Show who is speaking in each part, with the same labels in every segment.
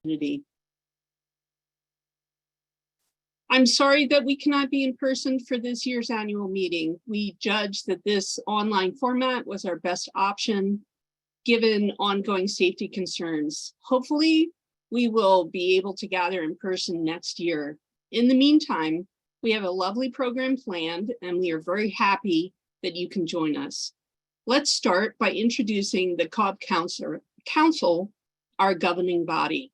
Speaker 1: community. I'm sorry that we cannot be in person for this year's annual meeting. We judged that this online format was our best option given ongoing safety concerns. Hopefully, we will be able to gather in person next year. In the meantime, we have a lovely program planned and we are very happy that you can join us. Let's start by introducing the Co-op Council, our governing body.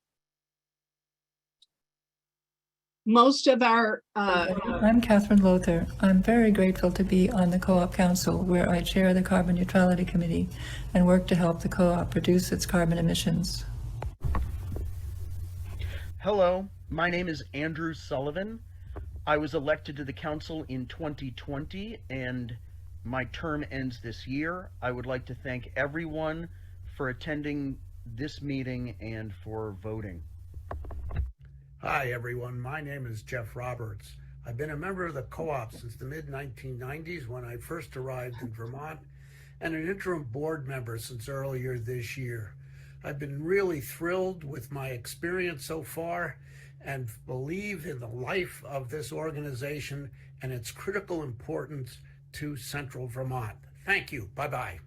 Speaker 1: Most of our
Speaker 2: I'm Catherine Lothar. I'm very grateful to be on the Co-op Council, where I chair the Carbon Neutrality Committee and work to help the co-op reduce its carbon emissions.
Speaker 3: Hello, my name is Andrew Sullivan. I was elected to the council in 2020 and my term ends this year. I would like to thank everyone for attending this meeting and for voting.
Speaker 4: Hi everyone, my name is Jeff Roberts. I've been a member of the Co-op since the mid-1990s when I first arrived in Vermont, and an interim board member since earlier this year. I've been really thrilled with my experience so far and believe in the life of this organization and its critical importance to Central Vermont. Thank you, bye-bye.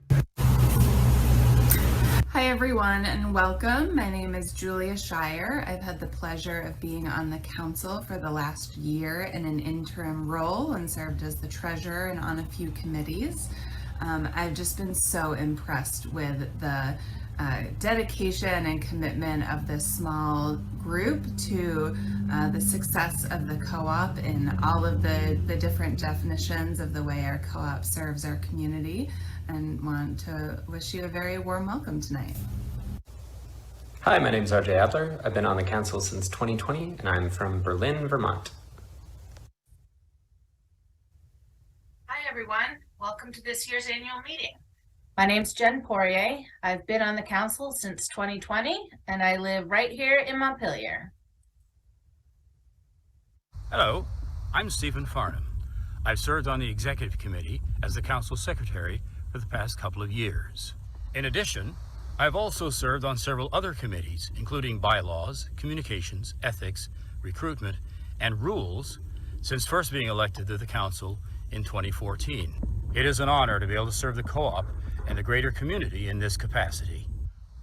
Speaker 5: Hi everyone and welcome. My name is Julia Shire. I've had the pleasure of being on the council for the last year in an interim role and served as the treasurer and on a few committees. I've just been so impressed with the dedication and commitment of this small group to the success of the co-op in all of the different definitions of the way our co-op serves our community, and want to wish you a very warm welcome tonight.
Speaker 6: Hi, my name is RJ Adler. I've been on the council since 2020 and I'm from Berlin, Vermont.
Speaker 7: Hi everyone, welcome to this year's annual meeting. My name's Jen Poirier. I've been on the council since 2020 and I live right here in Montpelier.
Speaker 8: Hello, I'm Stephen Farnham. I've served on the executive committee as the council secretary for the past couple of years. In addition, I've also served on several other committees, including bylaws, communications, ethics, recruitment, and rules since first being elected to the council in 2014. It is an honor to be able to serve the co-op and the greater community in this capacity.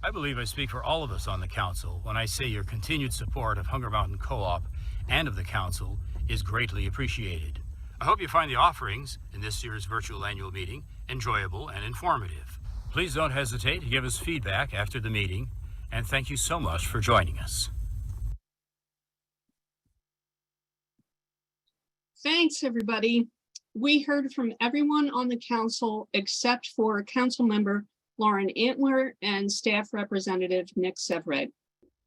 Speaker 8: I believe I speak for all of us on the council when I say your continued support of Hunger Mountain Co-op and of the council is greatly appreciated. I hope you find the offerings in this year's virtual annual meeting enjoyable and informative. Please don't hesitate to give us feedback after the meeting, and thank you so much for joining us.
Speaker 1: Thanks, everybody. We heard from everyone on the council except for Council Member Lauren Antler and Staff Representative Nick Severett.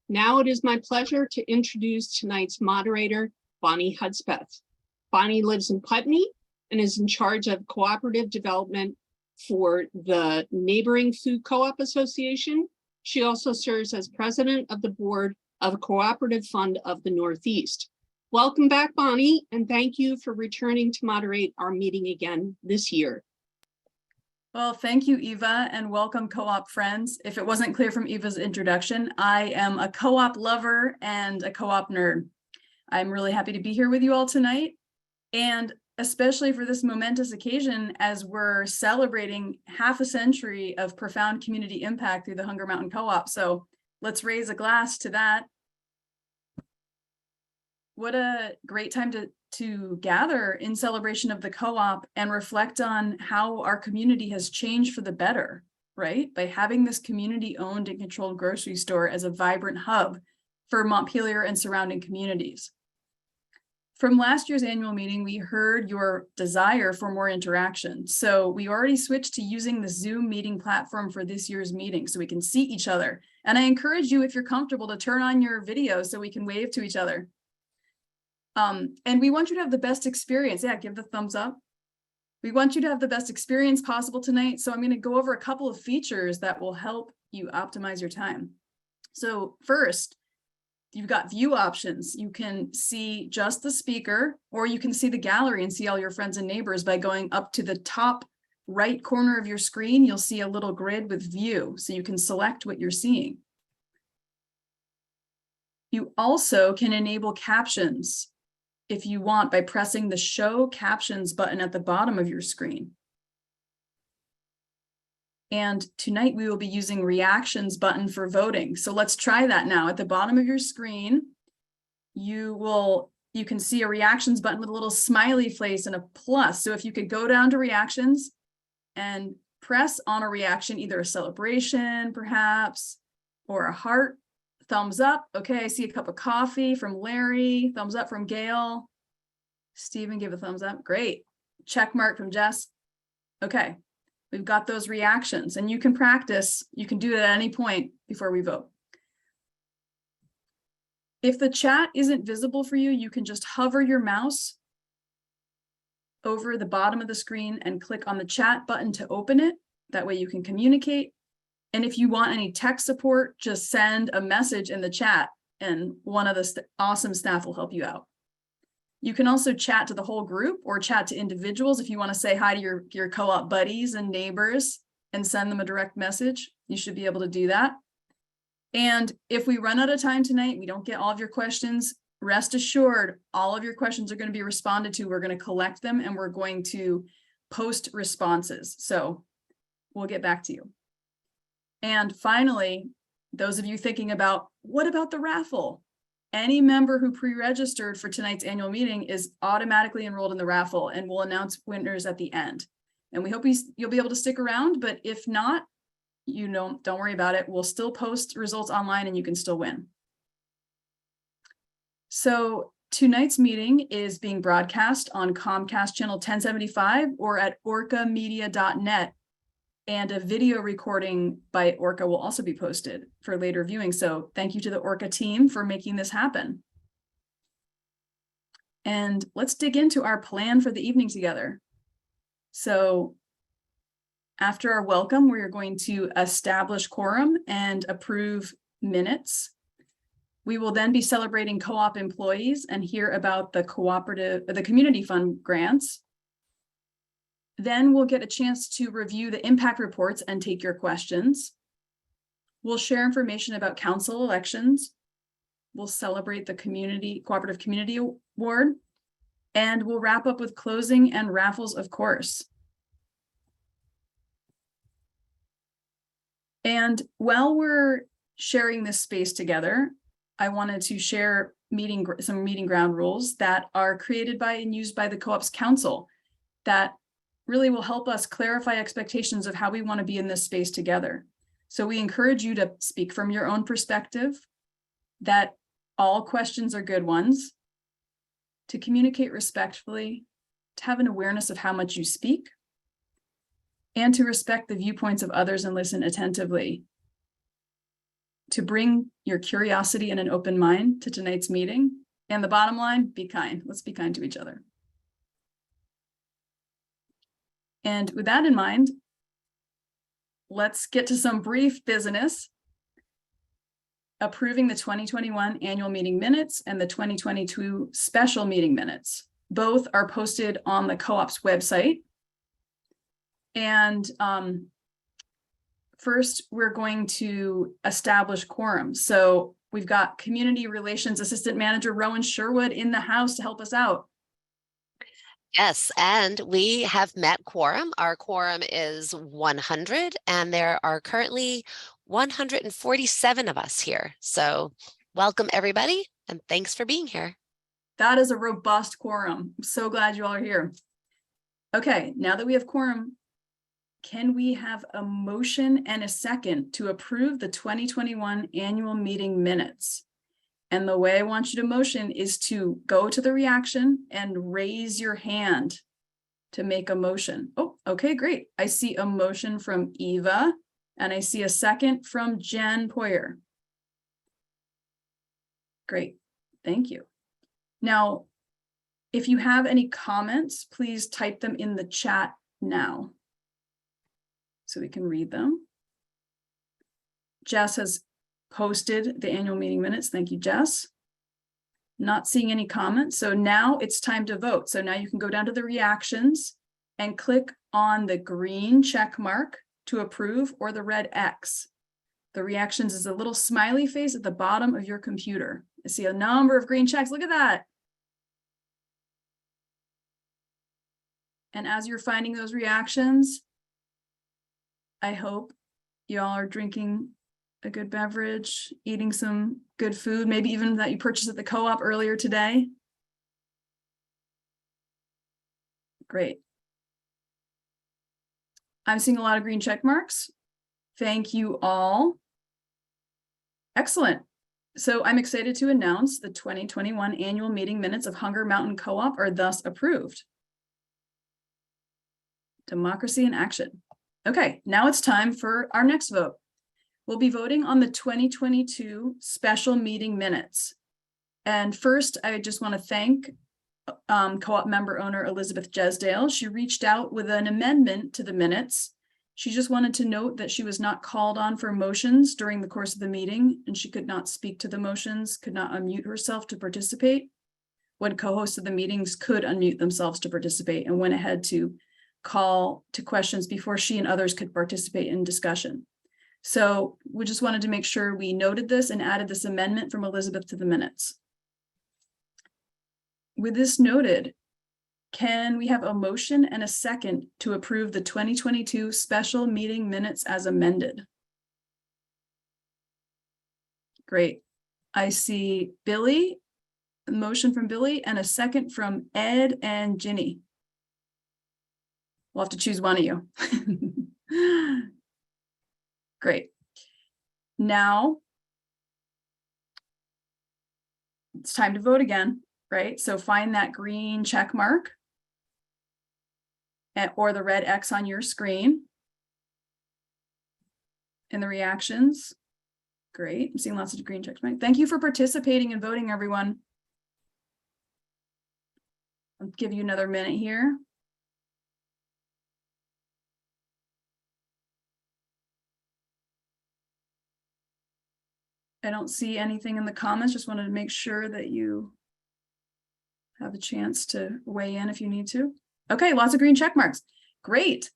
Speaker 1: Now it is my pleasure to introduce tonight's moderator, Bonnie Hudspeth. Bonnie lives in Putney and is in charge of cooperative development for the neighboring Food Co-op Association. She also serves as president of the board of a cooperative fund of the Northeast. Welcome back, Bonnie, and thank you for returning to moderate our meeting again this year.
Speaker 9: Well, thank you, Eva, and welcome co-op friends. If it wasn't clear from Eva's introduction, I am a co-op lover and a co-op nerd. I'm really happy to be here with you all tonight, and especially for this momentous occasion as we're celebrating half a century of profound community impact through the Hunger Mountain Co-op. So let's raise a glass to that. What a great time to gather in celebration of the co-op and reflect on how our community has changed for the better, right? By having this community-owned and controlled grocery store as a vibrant hub for Montpelier and surrounding communities. From last year's annual meeting, we heard your desire for more interaction. So we already switched to using the Zoom meeting platform for this year's meeting so we can see each other. And I encourage you, if you're comfortable, to turn on your video so we can wave to each other. And we want you to have the best experience. Yeah, give the thumbs up. We want you to have the best experience possible tonight. So I'm going to go over a couple of features that will help you optimize your time. So first, you've got view options. You can see just the speaker, or you can see the gallery and see all your friends and neighbors by going up to the top right corner of your screen. You'll see a little grid with view, so you can select what you're seeing. You also can enable captions if you want by pressing the Show Captions button at the bottom of your screen. And tonight we will be using reactions button for voting. So let's try that now. At the bottom of your screen, you can see a reactions button with a little smiley face and a plus. So if you could go down to reactions and press on a reaction, either a celebration perhaps, or a heart, thumbs up. Okay, I see a cup of coffee from Larry, thumbs up from Gail. Stephen gave a thumbs up, great. Check mark from Jess. Okay, we've got those reactions and you can practice. You can do it at any point before we vote. If the chat isn't visible for you, you can just hover your mouse over the bottom of the screen and click on the chat button to open it. That way you can communicate. And if you want any tech support, just send a message in the chat and one of the awesome staff will help you out. You can also chat to the whole group or chat to individuals if you want to say hi to your co-op buddies and neighbors and send them a direct message. You should be able to do that. And if we run out of time tonight, we don't get all of your questions, rest assured, all of your questions are going to be responded to. We're going to collect them and we're going to post responses. So we'll get back to you. And finally, those of you thinking about, what about the raffle? Any member who pre-registered for tonight's annual meeting is automatically enrolled in the raffle and we'll announce winners at the end. And we hope you'll be able to stick around, but if not, don't worry about it. We'll still post results online and you can still win. So tonight's meeting is being broadcast on Comcast channel 1075 or at orcamedia.net. And a video recording by Orca will also be posted for later viewing. So thank you to the Orca team for making this happen. And let's dig into our plan for the evening together. So after our welcome, we're going to establish quorum and approve minutes. We will then be celebrating co-op employees and hear about the community fund grants. Then we'll get a chance to review the impact reports and take your questions. We'll share information about council elections. We'll celebrate the Cooperative Community Award, and we'll wrap up with closing and raffles, of course. And while we're sharing this space together, I wanted to share some meeting ground rules that are created by and used by the Co-ops Council that really will help us clarify expectations of how we want to be in this space together. So we encourage you to speak from your own perspective, that all questions are good ones, to communicate respectfully, to have an awareness of how much you speak, and to respect the viewpoints of others and listen attentively. To bring your curiosity and an open mind to tonight's meeting. And the bottom line, be kind. Let's be kind to each other. And with that in mind, let's get to some brief business. Approving the 2021 annual meeting minutes and the 2022 special meeting minutes. Both are posted on the co-op's website. And first, we're going to establish quorum. So we've got Community Relations Assistant Manager Rowan Sherwood in the house to help us out.
Speaker 10: Yes, and we have met quorum. Our quorum is 100, and there are currently 147 of us here. So welcome, everybody, and thanks for being here.
Speaker 9: That is a robust quorum. I'm so glad you all are here. Okay, now that we have quorum, can we have a motion and a second to approve the 2021 annual meeting minutes? And the way I want you to motion is to go to the reaction and raise your hand to make a motion. Oh, okay, great. I see a motion from Eva and I see a second from Jen Poyer. Great, thank you. Now, if you have any comments, please type them in the chat now so we can read them. Jess has posted the annual meeting minutes. Thank you, Jess. Not seeing any comments. So now it's time to vote. So now you can go down to the reactions and click on the green check mark to approve or the red X. The reactions is a little smiley face at the bottom of your computer. I see a number of green checks. Look at that. And as you're finding those reactions, I hope you all are drinking a good beverage, eating some good food, maybe even that you purchased at the co-op earlier today. Great. I'm seeing a lot of green check marks. Thank you all. Excellent. So I'm excited to announce the 2021 annual meeting minutes of Hunger Mountain Co-op are thus approved. Democracy in action. Okay, now it's time for our next vote. We'll be voting on the 2022 special meeting minutes. And first, I just want to thank co-op member owner Elizabeth Jesdale. She reached out with an amendment to the minutes. She just wanted to note that she was not called on for motions during the course of the meeting, and she could not speak to the motions, could not unmute herself to participate. When co-hosts of the meetings could unmute themselves to participate, and went ahead to call to questions before she and others could participate in discussion. So we just wanted to make sure we noted this and added this amendment from Elizabeth to the minutes. With this noted, can we have a motion and a second to approve the 2022 special meeting minutes as amended? Great. I see Billy, a motion from Billy, and a second from Ed and Ginny. We'll have to choose one of you. Great. Now it's time to vote again, right? So find that green check mark or the red X on your screen. And the reactions. Great. I'm seeing lots of green checks. Thank you for participating and voting, everyone. I'll give you another minute here. I don't see anything in the comments. Just wanted to make sure that you have a chance to weigh in if you need to. Okay, lots of green check marks. Great.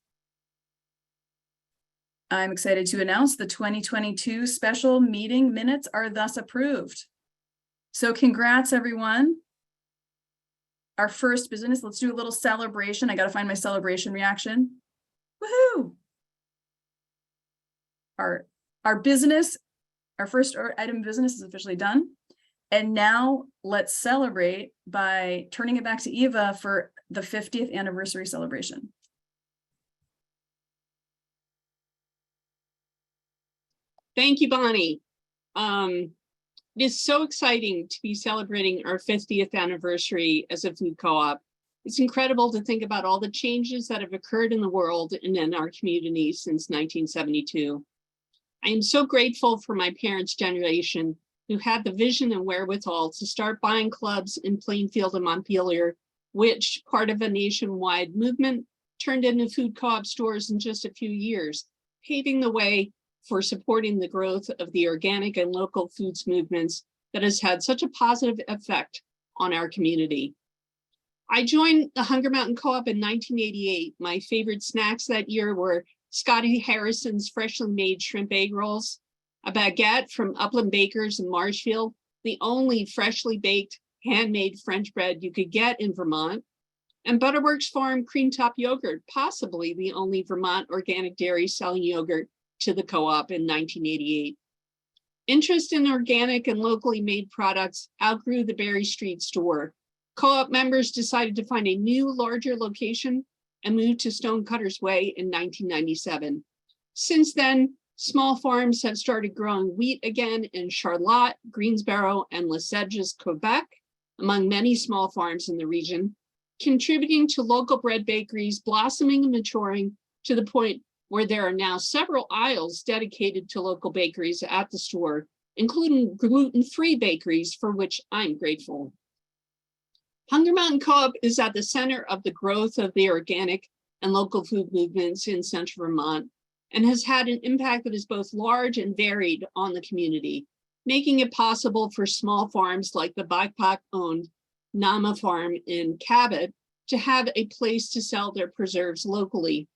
Speaker 9: I'm excited to announce the 2022 special meeting minutes are thus approved. So congrats, everyone. Our first business, let's do a little celebration. I got to find my celebration reaction. Woohoo! Our first item of business is officially done. And now let's celebrate by turning it back to Eva for the 50th anniversary celebration.
Speaker 1: Thank you, Bonnie. It is so exciting to be celebrating our 50th anniversary as a food co-op. It's incredible to think about all the changes that have occurred in the world and in our community since 1972. I am so grateful for my parents' generation who had the vision and wherewithal to start buying clubs in Plainfield and Montpelier, which, part of a nationwide movement, turned into food co-op stores in just a few years, paving the way for supporting the growth of the organic and local foods movements that has had such a positive effect on our community. I joined the Hunger Mountain Co-op in 1988. My favorite snacks that year were Scotty Harrison's freshly made shrimp egg rolls, a baguette from Upland Bakers in Marshfield, the only freshly baked handmade French bread you could get in Vermont, and Butterworks Farm cream top yogurt, possibly the only Vermont organic dairy selling yogurt to the co-op in 1988. Interest in organic and locally made products outgrew the Berry Street store. Co-op members decided to find a new, larger location and moved to Stonecutters Way in 1997. Since then, small farms have started growing wheat again in Charlotte, Greensboro, and Lesage, Quebec, among many small farms in the region, contributing to local bread bakeries blossoming and maturing to the point where there are now several aisles dedicated to local bakeries at the store, including gluten-free bakeries, for which I'm grateful. Hunger Mountain Co-op is at the center of the growth of the organic and local food movements in Central Vermont and has had an impact that is both large and varied on the community, making it possible for small farms like the BIPOC-owned Nama Farm in Cabot to have a place to sell their preserves locally,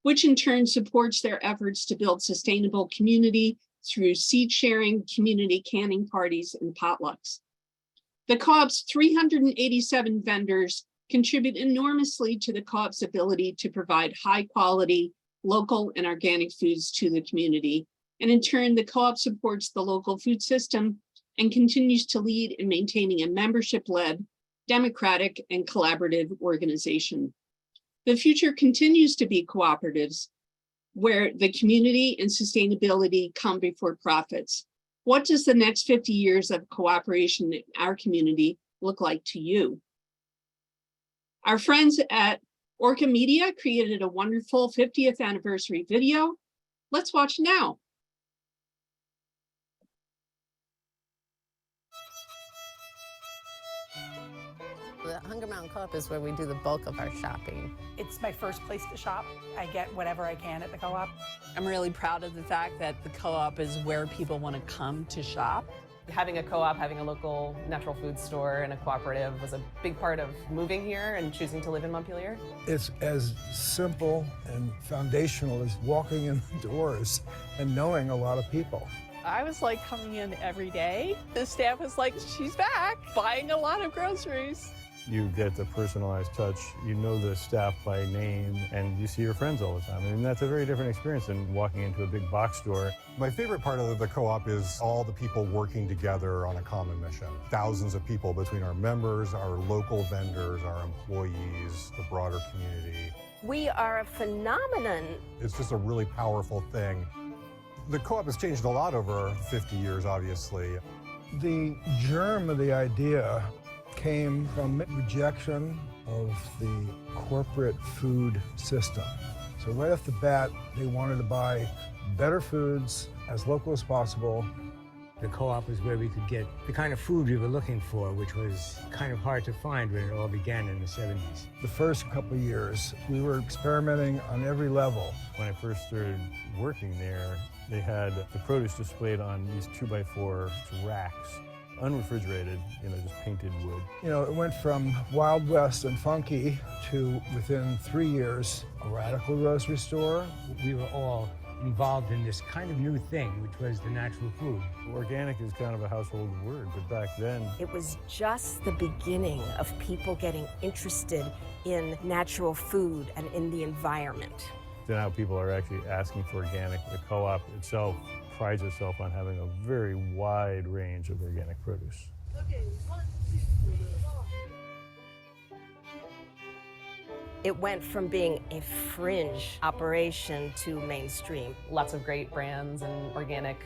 Speaker 1: which in turn supports their efforts to build sustainable community through seed sharing, community canning parties, and potlucks. The co-op's 387 vendors contribute enormously to the co-op's ability to provide high quality, local and organic foods to the community. And in turn, the co-op supports the local food system and continues to lead in maintaining a membership-led, democratic, and collaborative organization. The future continues to be cooperatives, where the community and sustainability come before profits. What does the next 50 years of cooperation in our community look like to you? Our friends at Orca Media created a wonderful 50th anniversary video. Let's watch now.
Speaker 11: The Hunger Mountain Co-op is where we do the bulk of our shopping.
Speaker 12: It's my first place to shop. I get whatever I can at the co-op.
Speaker 13: I'm really proud of the fact that the co-op is where people want to come to shop.
Speaker 14: Having a co-op, having a local natural food store and a cooperative was a big part of moving here and choosing to live in Montpelier.
Speaker 15: It's as simple and foundational as walking in the doors and knowing a lot of people.
Speaker 13: I was like coming in every day. The staff was like, she's back, buying a lot of groceries.
Speaker 16: You get the personalized touch, you know the staff by name, and you see your friends all the time. I mean, that's a very different experience than walking into a big box store.
Speaker 17: My favorite part of the co-op is all the people working together on a common mission. Thousands of people between our members, our local vendors, our employees, the broader community.
Speaker 11: We are a phenomenon.
Speaker 17: It's just a really powerful thing. The co-op has changed a lot over 50 years, obviously.
Speaker 15: The germ of the idea came from rejection of the corporate food system. So right off the bat, they wanted to buy better foods as local as possible.
Speaker 18: The co-op was where we could get the kind of food we were looking for, which was kind of hard to find when it all began in the 70s.
Speaker 15: The first couple of years, we were experimenting on every level.
Speaker 16: When I first started working there, they had the produce displayed on these 2x4 racks, unrefrigerated, just painted wood.
Speaker 15: It went from Wild West and funky to, within 3 years, a radical grocery store.
Speaker 18: We were all involved in this kind of new thing, which was the natural food.
Speaker 16: Organic is kind of a household word, but back then...
Speaker 11: It was just the beginning of people getting interested in natural food and in the environment.
Speaker 16: Now people are actually asking for organic. The co-op itself prides itself on having a very wide range of organic produce.
Speaker 11: Okay, 1, 2, 3, 4. It went from being a fringe operation to mainstream.
Speaker 14: Lots of great brands and organic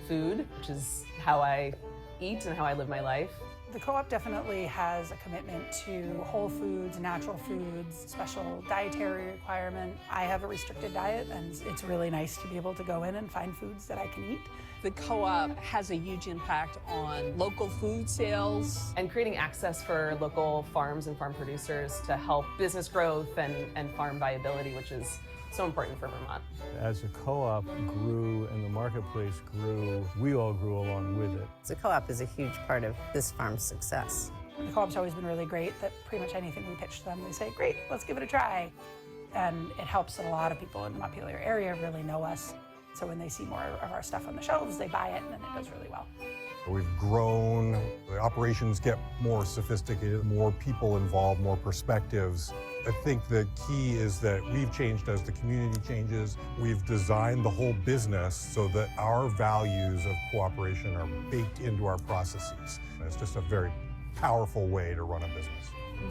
Speaker 14: food, which is how I eat and how I live my life.
Speaker 12: The co-op definitely has a commitment to whole foods, natural foods, special dietary requirement. I have a restricted diet, and it's really nice to be able to go in and find foods that I can eat.
Speaker 13: The co-op has a huge impact on local food sales.
Speaker 14: And creating access for local farms and farm producers to help business growth and farm viability, which is so important for Vermont.
Speaker 16: As the co-op grew and the marketplace grew, we all grew along with it.
Speaker 11: The co-op is a huge part of this farm's success.
Speaker 12: The co-op's always been really great that pretty much anything we pitch to them, they say, great, let's give it a try. And it helps that a lot of people in the Montpelier area really know us. So when they see more of our stuff on the shelves, they buy it, and then it does really well.
Speaker 17: We've grown, the operations get more sophisticated, more people involved, more perspectives. I think the key is that we've changed as the community changes. We've designed the whole business so that our values of cooperation are baked into our processes. And it's just a very powerful way to run a business.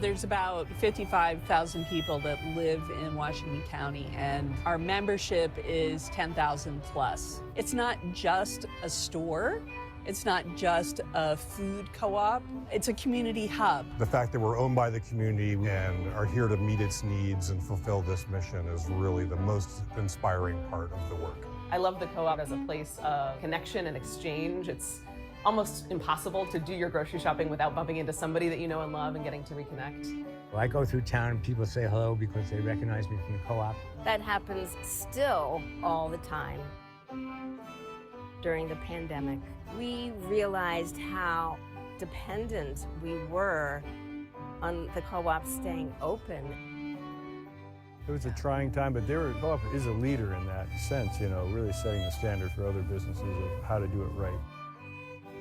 Speaker 13: There's about 55,000 people that live in Washington County, and our membership is 10,000 plus. It's not just a store. It's not just a food co-op. It's a community hub.
Speaker 17: The fact that we're owned by the community and are here to meet its needs and fulfill this mission is really the most inspiring part of the work.
Speaker 14: I love the co-op as a place of connection and exchange. It's almost impossible to do your grocery shopping without bumping into somebody that you know and love and getting to reconnect.
Speaker 18: Well, I go through town and people say hello because they recognize me from the co-op.
Speaker 11: That happens still all the time. During the pandemic, we realized how dependent we were on the co-op staying open.
Speaker 16: It was a trying time, but Co-op is a leader in that sense, you know, really setting the standard for other businesses of how to do it right.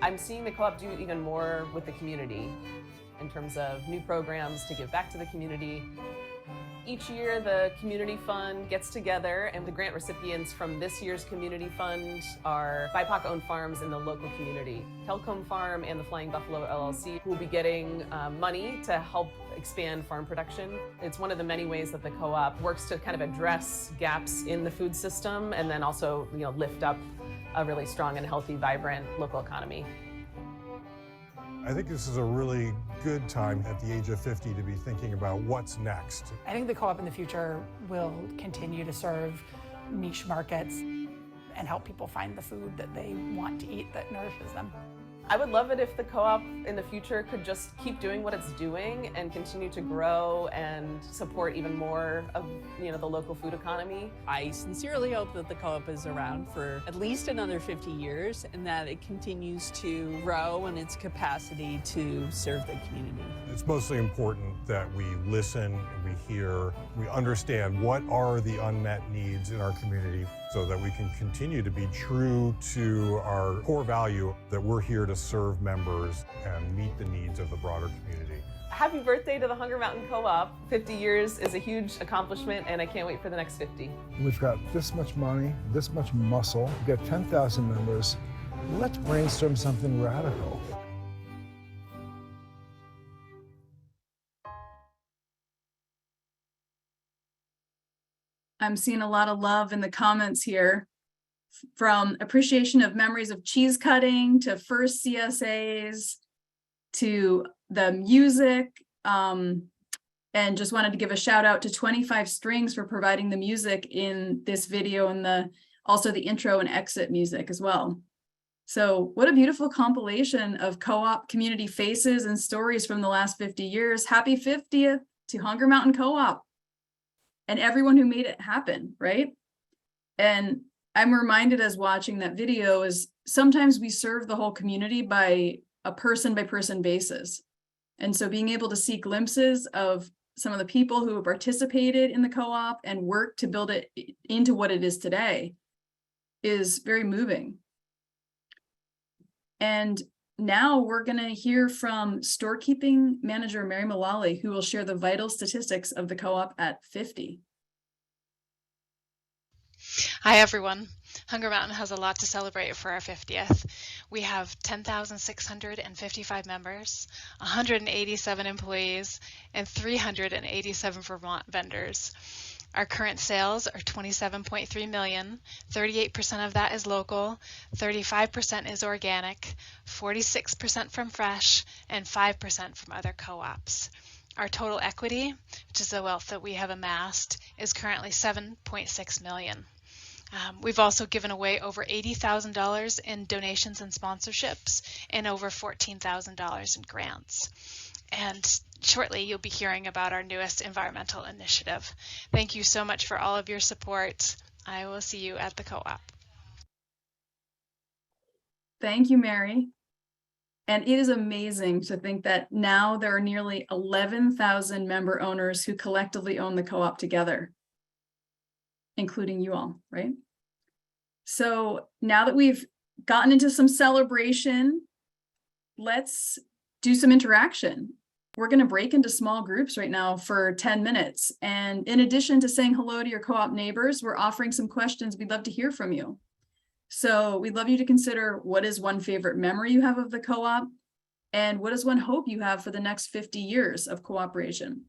Speaker 14: I'm seeing the Co-op do even more with the community in terms of new programs to give back to the community. Each year, the Community Fund gets together, and the grant recipients from this year's Community Fund are BIPOC-owned farms in the local community. Kelcombe Farm and the Flying Buffalo LLC will be getting money to help expand farm production. It's one of the many ways that the Co-op works to kind of address gaps in the food system and then also, you know, lift up a really strong and healthy, vibrant local economy.
Speaker 17: I think this is a really good time at the age of 50 to be thinking about what's next.
Speaker 12: I think the Co-op in the future will continue to serve niche markets and help people find the food that they want to eat that nourishes them.
Speaker 14: I would love it if the Co-op in the future could just keep doing what it's doing and continue to grow and support even more of, you know, the local food economy.
Speaker 13: I sincerely hope that the Co-op is around for at least another 50 years and that it continues to grow in its capacity to serve the community.
Speaker 17: It's mostly important that we listen and we hear, we understand what are the unmet needs in our community so that we can continue to be true to our core value that we're here to serve members and meet the needs of the broader community.
Speaker 14: Happy birthday to the Hunger Mountain Co-op. 50 years is a huge accomplishment and I can't wait for the next 50.
Speaker 15: We've got this much money, this much muscle, we've got 10,000 members. Let's brainstorm something radical.
Speaker 9: I'm seeing a lot of love in the comments here, from appreciation of memories of cheese cutting to first CSAs to the music. And just wanted to give a shout out to 25 Strings for providing the music in this video and also the intro and exit music as well. So what a beautiful compilation of Co-op community faces and stories from the last 50 years. Happy 50th to Hunger Mountain Co-op and everyone who made it happen, right? And I'm reminded as watching that video is sometimes we serve the whole community by a person-by-person basis. And so being able to see glimpses of some of the people who have participated in the Co-op and worked to build it into what it is today is very moving. And now we're going to hear from storekeeping manager Mary Mullally, who will share the vital statistics of the Co-op at 50.
Speaker 19: Hi everyone. Hunger Mountain has a lot to celebrate for our 50th. We have 10,655 members, 187 employees, and 387 Vermont vendors. Our current sales are $27.3 million. 38% of that is local, 35% is organic, 46% from fresh, and 5% from other co-ops. Our total equity, which is the wealth that we have amassed, is currently $7.6 million. We've also given away over $80,000 in donations and sponsorships and over $14,000 in grants. And shortly you'll be hearing about our newest environmental initiative. Thank you so much for all of your support. I will see you at the Co-op.
Speaker 9: Thank you, Mary. And it is amazing to think that now there are nearly 11,000 member owners who collectively own the Co-op together, including you all, right? So now that we've gotten into some celebration, let's do some interaction. We're going to break into small groups right now for 10 minutes. And in addition to saying hello to your Co-op neighbors, we're offering some questions. We'd love to hear from you. So we'd love you to consider, what is one favorite memory you have of the Co-op? And what is one hope you have for the next 50 years of cooperation?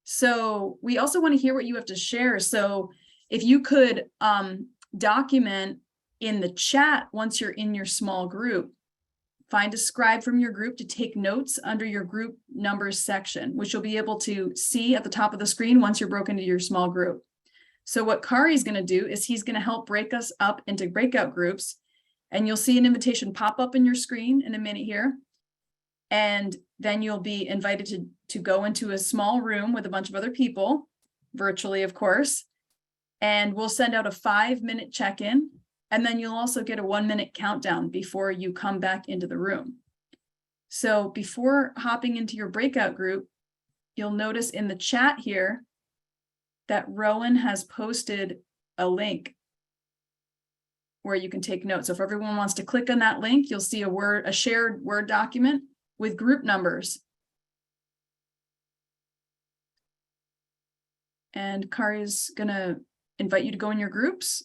Speaker 9: So we also want to hear what you have to share. So if you could document in the chat once you're in your small group, find a scribe from your group to take notes under your group numbers section, which you'll be able to see at the top of the screen once you're broken into your small group. So what Kari's going to do is he's going to help break us up into breakout groups, and you'll see an invitation pop up in your screen in a minute here. And then you'll be invited to go into a small room with a bunch of other people, virtually, of course. And we'll send out a 5-minute check-in. And then you'll also get a 1-minute countdown before you come back into the room. So before hopping into your breakout group, you'll notice in the chat here, that Rowan has posted a link where you can take notes. So if everyone wants to click on that link, you'll see a shared Word document with group numbers. And Kari's gonna invite you to go in your groups,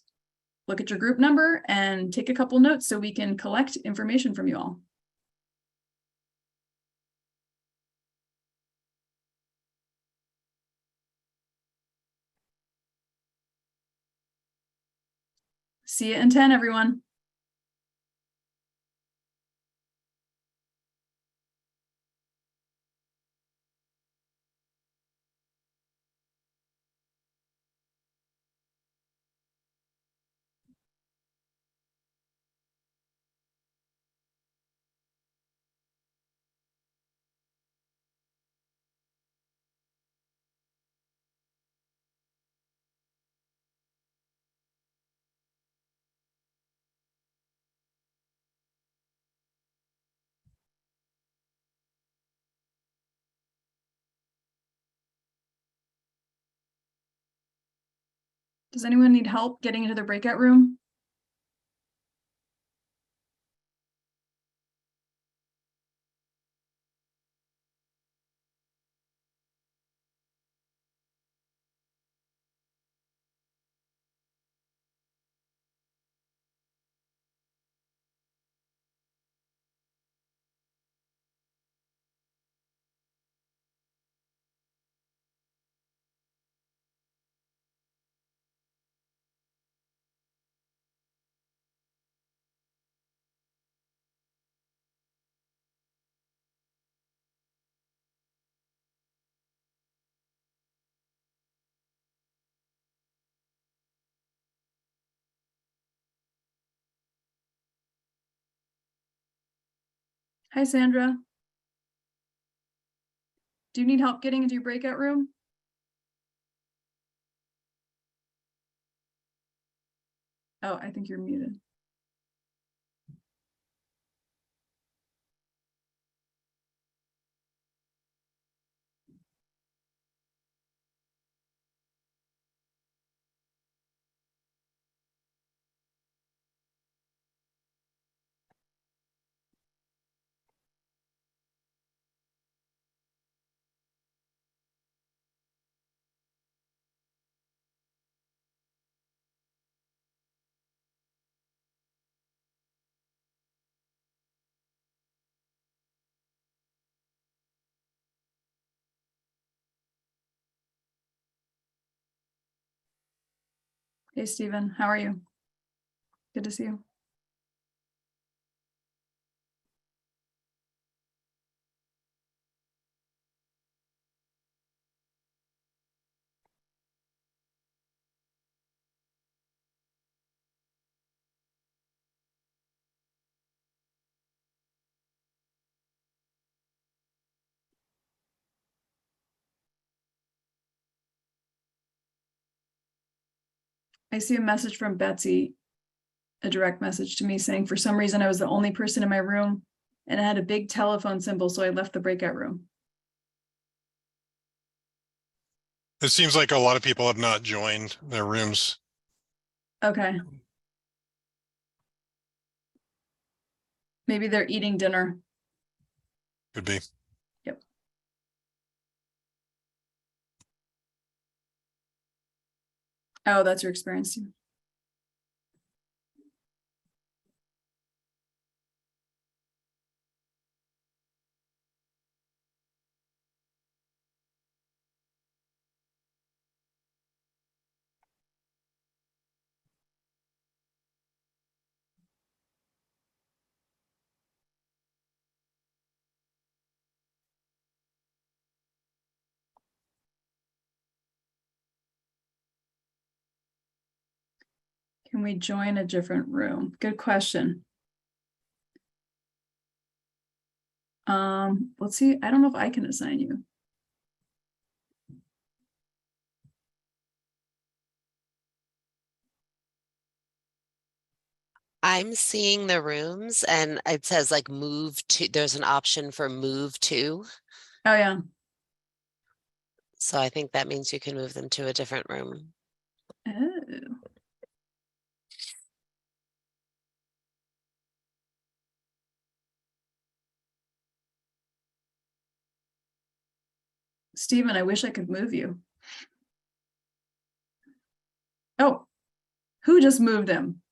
Speaker 9: look at your group number, and take a couple notes so we can collect information from you all. See you in 10, everyone. Does anyone need help getting into the breakout room? Hi, Sandra. Do you need help getting into your breakout room? Oh, I think you're muted. Hey, Stephen, how are you? Good to see you. I see a message from Betsy, a direct message to me saying, for some reason, I was the only person in my room and I had a big telephone symbol, so I left the breakout room.
Speaker 17: It seems like a lot of people have not joined their rooms.
Speaker 9: Okay. Maybe they're eating dinner.
Speaker 17: Could be.
Speaker 9: Yep. Oh, that's your experience too. Can we join a different room? Good question. Let's see. I don't know if I can assign you.
Speaker 10: I'm seeing the rooms and it says like move to, there's an option for move to.
Speaker 9: Oh yeah.
Speaker 10: So I think that means you can move them to a different room.
Speaker 9: Oh. Stephen, I wish I could move you. Oh, who just moved him?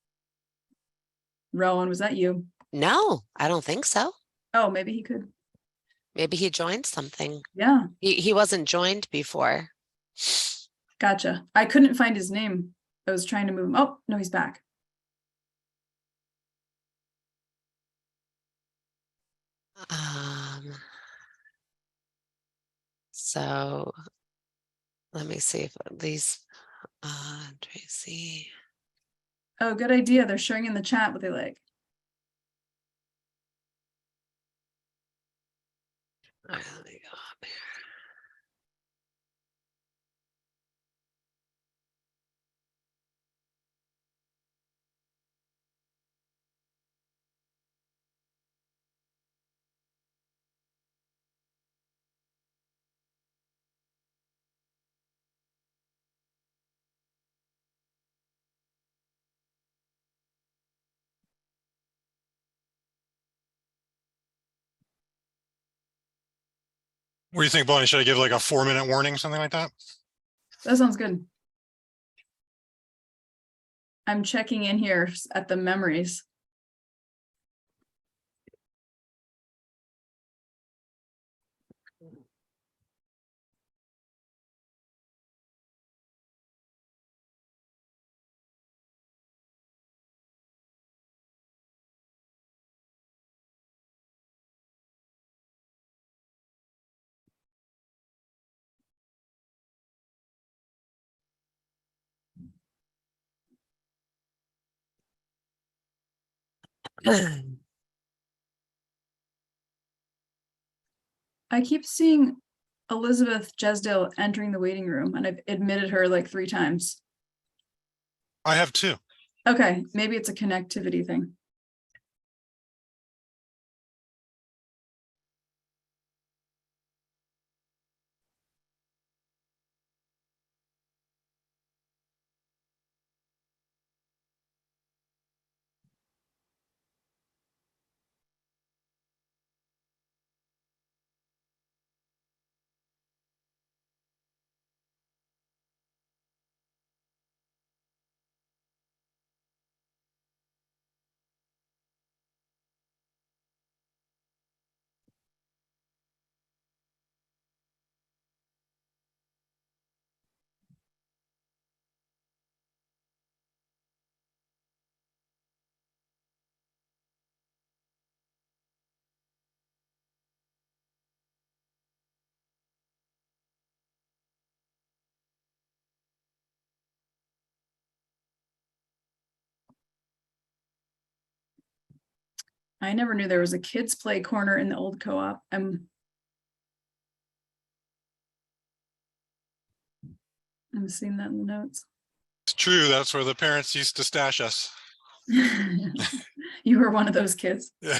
Speaker 9: Rowan, was that you?
Speaker 10: No, I don't think so.
Speaker 9: Oh, maybe he could.
Speaker 10: Maybe he joined something.
Speaker 9: Yeah.
Speaker 10: He wasn't joined before.
Speaker 9: Gotcha. I couldn't find his name. I was trying to move him. Oh, no, he's back.
Speaker 10: So let me see if these, Tracy.
Speaker 9: Oh, good idea. They're showing in the chat what they like.
Speaker 10: All right, let me go up here.
Speaker 17: What do you think, Bonnie? Should I give like a 4-minute warning, something like that?
Speaker 9: That sounds good. I'm checking in here at the memories. I keep seeing Elizabeth Jesdale entering the waiting room, and I've admitted her like 3 times.
Speaker 17: I have 2.
Speaker 9: Okay, maybe it's a connectivity thing. I never knew there was a kids play corner in the old co-op. I'm seeing that in the notes.
Speaker 17: It's true. That's where the parents used to stash us.
Speaker 9: You were one of those kids.
Speaker 17: Yeah.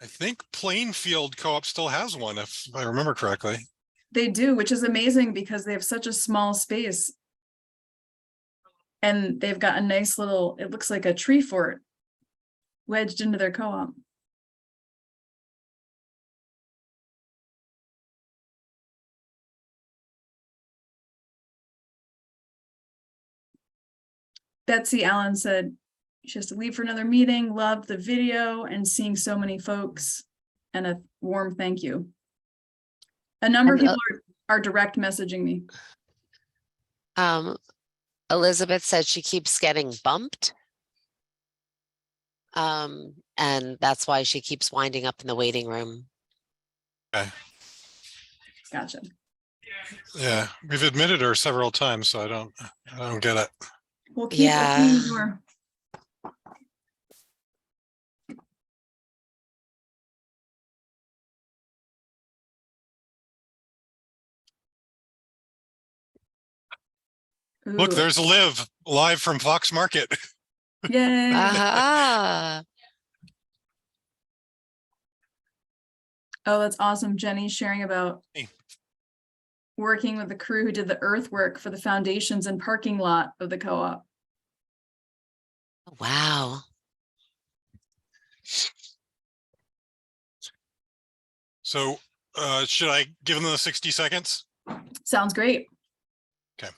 Speaker 17: I think Plainfield Co-op still has one, if I remember correctly.
Speaker 9: They do, which is amazing because they have such a small space. And they've got a nice little, it looks like a tree fort wedged into their co-op. Betsy Allen said she has to leave for another meeting, loved the video and seeing so many folks, and a warm thank you. A number of people are direct messaging me.
Speaker 10: Elizabeth said she keeps getting bumped. And that's why she keeps winding up in the waiting room.
Speaker 17: Okay.
Speaker 9: Gotcha.
Speaker 17: Yeah, we've admitted her several times, so I don't get it.
Speaker 9: We'll keep opening the door.
Speaker 17: Look, there's Liv live from Fox Market.
Speaker 9: Yay.
Speaker 10: Ah.
Speaker 9: Oh, that's awesome. Jenny's sharing about
Speaker 20: Hey.
Speaker 9: working with the crew who did the earthwork for the foundations and parking lot of the co-op.
Speaker 10: Wow.
Speaker 20: So should I give them the 60 seconds?
Speaker 9: Sounds great.
Speaker 20: Okay.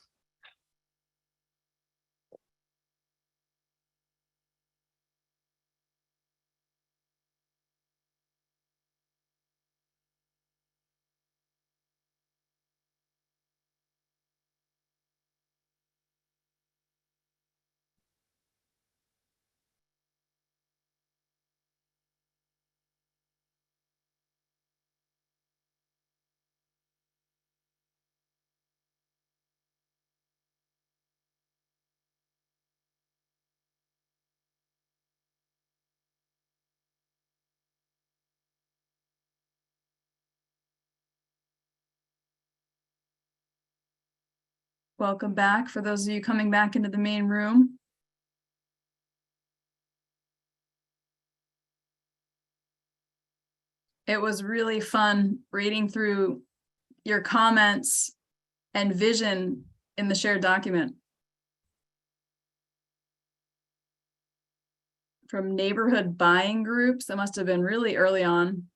Speaker 9: Welcome back for those of you coming back into the main room. It was really fun reading through your comments and vision in the shared document. From neighborhood buying groups, that must have been really early on.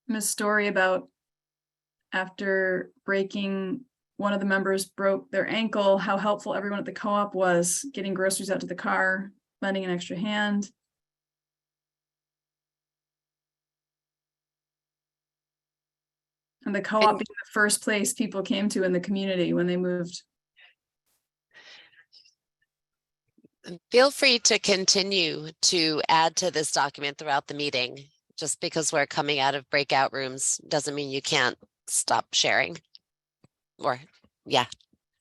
Speaker 9: Miss story about after breaking, one of the members broke their ankle, how helpful everyone at the co-op was getting groceries out to the car, lending an extra hand. And the co-op being the first place people came to in the community when they moved.
Speaker 10: Feel free to continue to add to this document throughout the meeting. Just because we're coming out of breakout rooms doesn't mean you can't stop sharing. Or, yeah,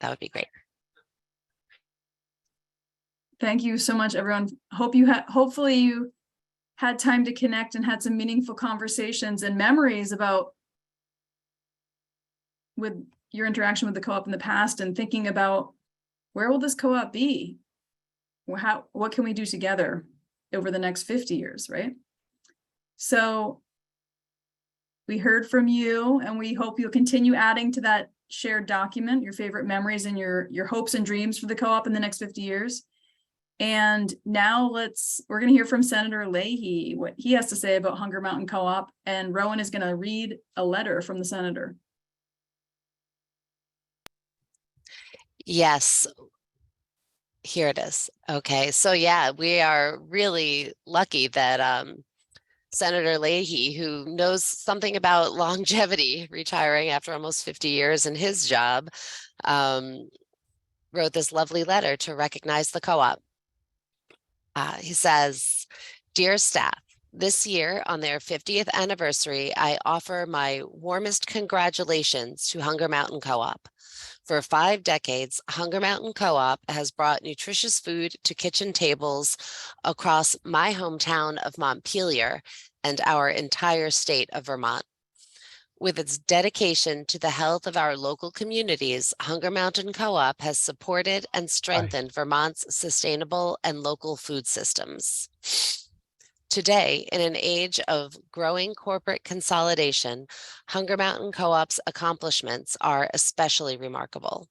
Speaker 10: that would be great.
Speaker 9: Thank you so much, everyone. Hopefully you had time to connect and had some meaningful conversations and memories about with your interaction with the co-op in the past, and thinking about where will this co-op be? What can we do together over the next 50 years, right? So we heard from you, and we hope you'll continue adding to that shared document, your favorite memories and your hopes and dreams for the co-op in the next 50 years. And now we're gonna hear from Senator Leahy, what he has to say about Hunger Mountain Co-op, and Rowan is gonna read a letter from the senator.
Speaker 10: Yes. Here it is. Okay, so yeah, we are really lucky that Senator Leahy, who knows something about longevity, retiring after almost 50 years in his job, wrote this lovely letter to recognize the co-op. He says, "Dear staff, this year on their 50th anniversary, I offer my warmest congratulations to Hunger Mountain Co-op. For 5 decades, Hunger Mountain Co-op has brought nutritious food to kitchen tables across my hometown of Montpelier and our entire state of Vermont. With its dedication to the health of our local communities, Hunger Mountain Co-op has supported and strengthened Vermont's sustainable and local food systems. Today, in an age of growing corporate consolidation, Hunger Mountain Co-op's accomplishments are especially remarkable.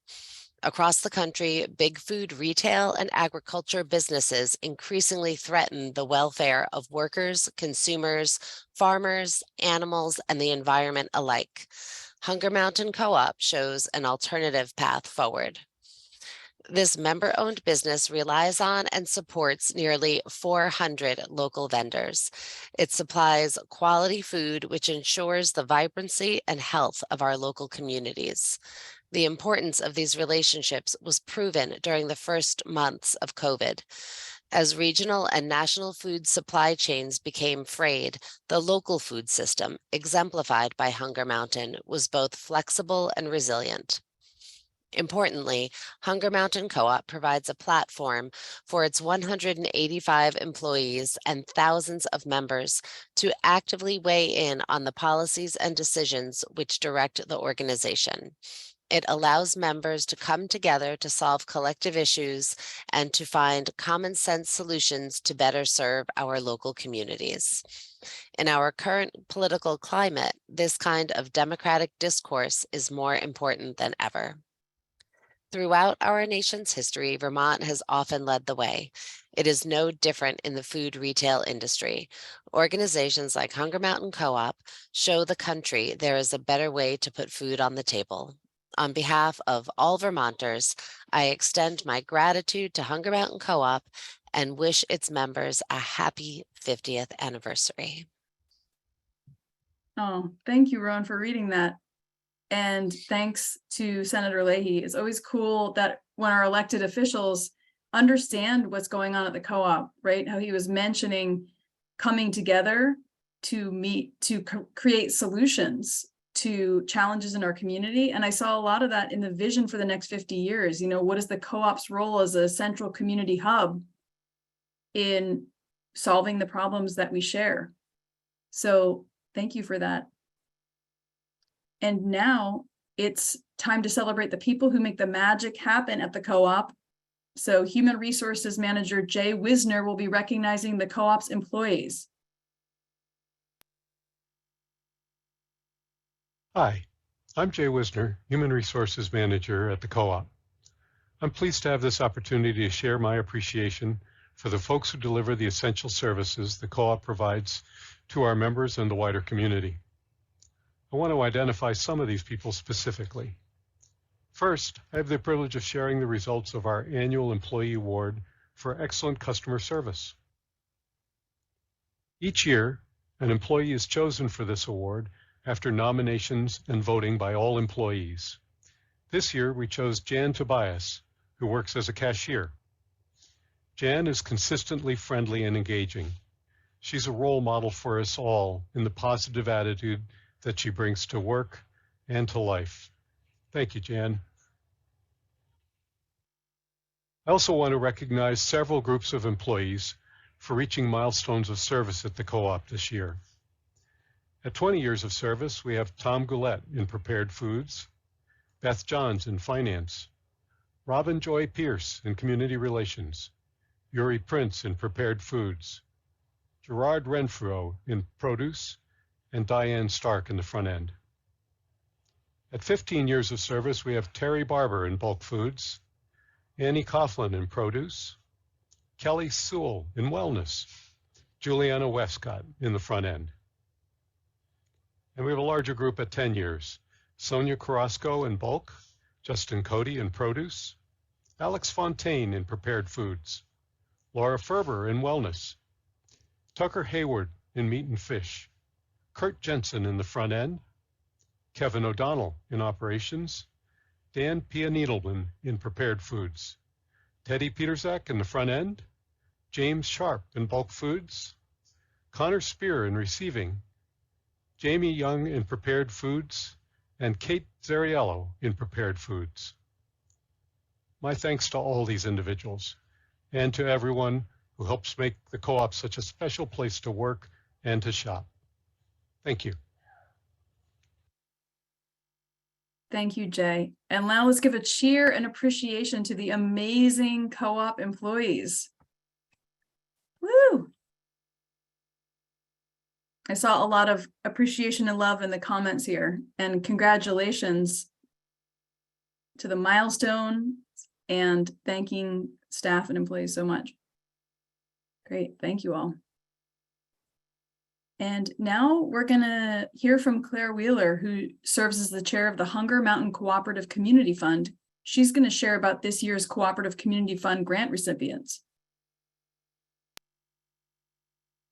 Speaker 10: Across the country, big food retail and agriculture businesses increasingly threaten the welfare of workers, consumers, farmers, animals, and the environment alike. Hunger Mountain Co-op shows an alternative path forward. This member-owned business relies on and supports nearly 400 local vendors. It supplies quality food, which ensures the vibrancy and health of our local communities. The importance of these relationships was proven during the first months of COVID. As regional and national food supply chains became frayed, the local food system, exemplified by Hunger Mountain, was both flexible and resilient. Importantly, Hunger Mountain Co-op provides a platform for its 185 employees and thousands of members to actively weigh in on the policies and decisions which direct the organization. It allows members to come together to solve collective issues and to find common sense solutions to better serve our local communities. In our current political climate, this kind of democratic discourse is more important than ever. Throughout our nation's history, Vermont has often led the way. It is no different in the food retail industry. Organizations like Hunger Mountain Co-op show the country there is a better way to put food on the table. On behalf of all Vermonters, I extend my gratitude to Hunger Mountain Co-op and wish its members a happy 50th anniversary.
Speaker 9: Oh, thank you, Rowan, for reading that. And thanks to Senator Leahy. It's always cool that when our elected officials understand what's going on at the co-op, right? How he was mentioning coming together to meet, to create solutions to challenges in our community. And I saw a lot of that in the vision for the next 50 years. You know, what is the co-op's role as a central community hub in solving the problems that we share? So thank you for that. And now it's time to celebrate the people who make the magic happen at the co-op. So Human Resources Manager Jay Wisner will be recognizing the co-op's employees.
Speaker 21: Hi, I'm Jay Wisner, Human Resources Manager at the Co-op. I'm pleased to have this opportunity to share my appreciation for the folks who deliver the essential services the Co-op provides to our members and the wider community. I want to identify some of these people specifically. First, I have the privilege of sharing the results of our annual Employee Award for excellent customer service. Each year, an employee is chosen for this award after nominations and voting by all employees. This year, we chose Jan Tobias, who works as a cashier. Jan is consistently friendly and engaging. She's a role model for us all in the positive attitude that she brings to work and to life. Thank you, Jan. I also want to recognize several groups of employees for reaching milestones of service at the Co-op this year. At 20 years of service, we have Tom Goulet in Prepared Foods, Beth Johns in Finance, Robin Joy Pierce in Community Relations, Yuri Prince in Prepared Foods, Gerard Renfro in Produce, and Diane Stark in the front end. At 15 years of service, we have Terry Barber in Bulk Foods, Annie Coughlin in Produce, Kelly Sewell in Wellness, Juliana Westcott in the front end. And we have a larger group at 10 years, Sonia Carrasco in Bulk, Justin Cody in Produce, Alex Fontaine in Prepared Foods, Laura Ferber in Wellness, Tucker Hayward in Meat and Fish, Kurt Jensen in the front end, Kevin O'Donnell in Operations, Dan Pianeedleman in Prepared Foods, Teddy Peterzak in the front end, James Sharp in Bulk Foods, Connor Spear in Receiving, Jamie Young in Prepared Foods, and Kate Zariello in Prepared Foods. My thanks to all these individuals and to everyone who helps make the Co-op such a special place to work and to shop. Thank you.
Speaker 9: Thank you, Jay. And now let's give a cheer and appreciation to the amazing Co-op employees. Woo! I saw a lot of appreciation and love in the comments here, and congratulations to the milestone and thanking staff and employees so much. Great, thank you all. And now we're gonna hear from Claire Wheeler, who serves as the chair of the Hunger Mountain Cooperative Community Fund. She's gonna share about this year's Cooperative Community Fund grant recipients.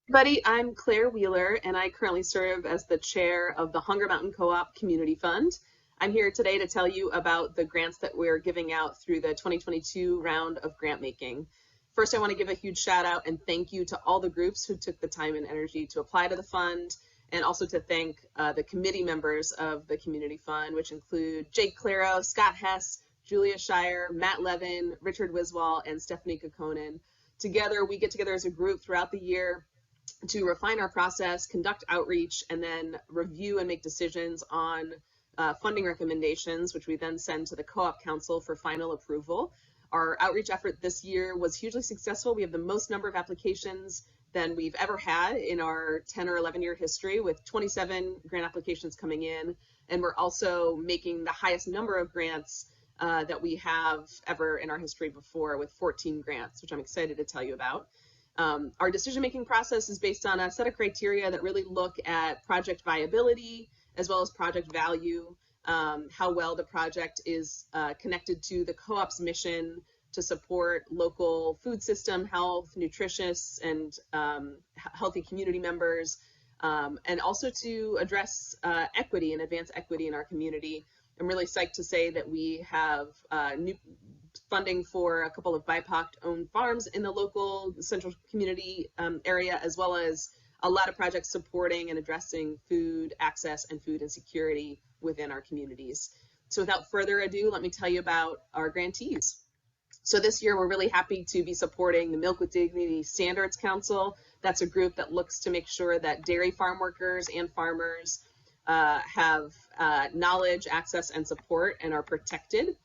Speaker 22: Everybody, I'm Claire Wheeler, and I currently serve as the chair of the Hunger Mountain Co-op Community Fund. I'm here today to tell you about the grants that we're giving out through the 2022 round of grant making. First, I want to give a huge shout out and thank you to all the groups who took the time and energy to apply to the fund, and also to thank the committee members of the Community Fund, which include Jake Claro, Scott Hess, Julia Shire, Matt Levin, Richard Wiswall, and Stephanie Kokkonen. Together, we get together as a group throughout the year to refine our process, conduct outreach, and then review and make decisions on funding recommendations, which we then send to the Co-op Council for final approval. Our outreach effort this year was hugely successful. We have the most number of applications than we've ever had in our 10 or 11 year history, with 27 grant applications coming in. And we're also making the highest number of grants that we have ever in our history before, with 14 grants, which I'm excited to tell you about. Our decision-making process is based on a set of criteria that really look at project viability, as well as project value, how well the project is connected to the co-op's mission to support local food system health, nutritious and healthy community members, and also to address equity and advance equity in our community. I'm really psyched to say that we have new funding for a couple of BIPOC-owned farms in the local central community area, as well as a lot of projects supporting and addressing food access and food insecurity within our communities. So without further ado, let me tell you about our grantees. So this year, we're really happy to be supporting the Milk with Dignity Standards Council. That's a group that looks to make sure that dairy farm workers and farmers have knowledge, access, and support and are protected.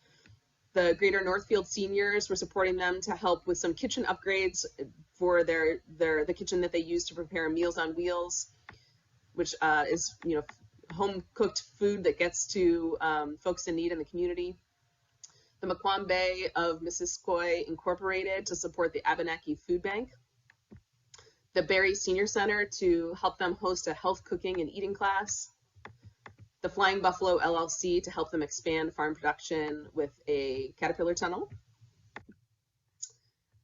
Speaker 22: The Greater Northfield Seniors, we're supporting them to help with some kitchen upgrades for the kitchen that they use to prepare Meals on Wheels, which is home cooked food that gets to folks in need in the community. The Mequon Bay of Missisquoi Incorporated to support the Abenaki Food Bank. The Barrie Senior Center to help them host a health cooking and eating class. The Flying Buffalo LLC to help them expand farm production with a Caterpillar tunnel.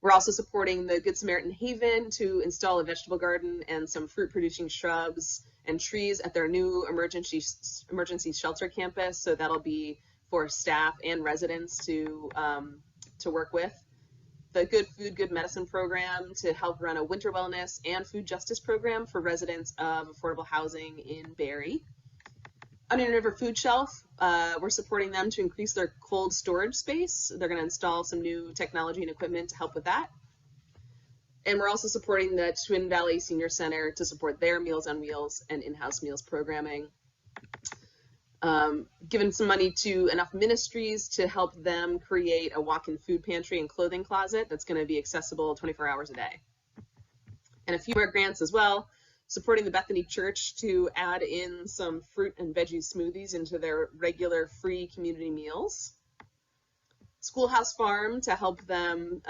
Speaker 22: We're also supporting the Good Samaritan Haven to install a vegetable garden and some fruit producing shrubs and trees at their new emergency shelter campus. So that'll be for staff and residents to work with. The Good Food, Good Medicine program to help run a winter wellness and food justice program for residents of affordable housing in Barrie. Onion River Food Shelf, we're supporting them to increase their cold storage space. They're going to install some new technology and equipment to help with that. And we're also supporting the Twin Valley Senior Center to support their Meals on Wheels and in-house meals programming. Given some money to enough ministries to help them create a walk-in food pantry and clothing closet that's going to be accessible 24 hours a day. And a few more grants as well, supporting the Bethany Church to add in some fruit and veggie smoothies into their regular free community meals. Schoolhouse Farm to help them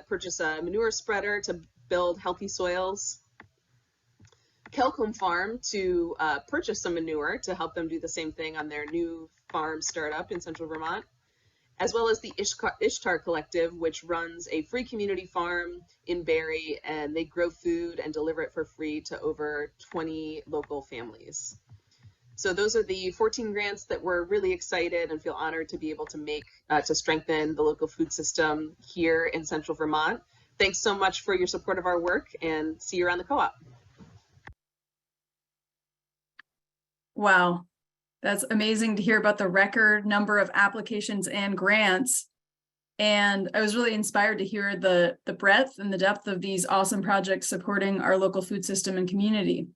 Speaker 22: purchase a manure spreader to build healthy soils. Kelcombe Farm to purchase some manure to help them do the same thing on their new farm startup in central Vermont, as well as the Ishtar Collective, which runs a free community farm in Barrie, and they grow food and deliver it for free to over 20 local families. So those are the 14 grants that we're really excited and feel honored to be able to make to strengthen the local food system here in central Vermont. Thanks so much for your support of our work, and see you around the co-op.
Speaker 9: Wow, that's amazing to hear about the record number of applications and grants. And I was really inspired to hear the breadth and the depth of these awesome projects supporting our local food system and community.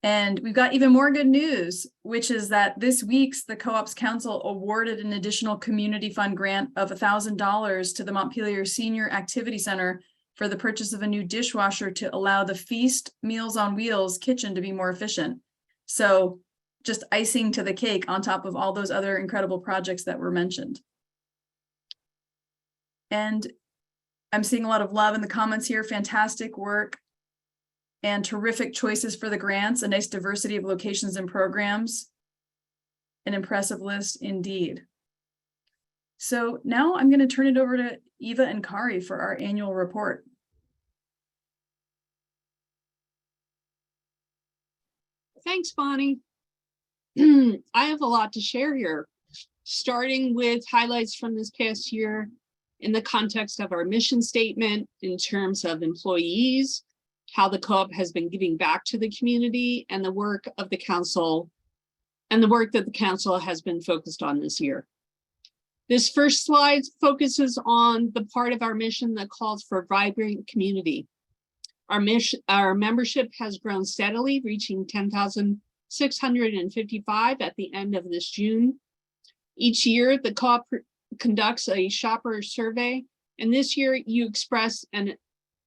Speaker 9: And we've got even more good news, which is that this week's the Co-ops Council awarded an additional community fund grant of $1,000 to the Montpelier Senior Activity Center for the purchase of a new dishwasher to allow the Feast Meals on Wheels kitchen to be more efficient. So just icing to the cake on top of all those other incredible projects that were mentioned. And I'm seeing a lot of love in the comments here. Fantastic work and terrific choices for the grants, a nice diversity of locations and programs. An impressive list indeed. So now I'm going to turn it over to Eva and Kari for our annual report.
Speaker 1: Thanks, Bonnie. I have a lot to share here, starting with highlights from this past year in the context of our mission statement in terms of employees, how the co-op has been giving back to the community, and the work of the council and the work that the council has been focused on this year. This first slide focuses on the part of our mission that calls for vibrant community. Our membership has grown steadily, reaching 10,000 655 at the end of this June. Each year, the co-op conducts a shopper survey, and this year you express an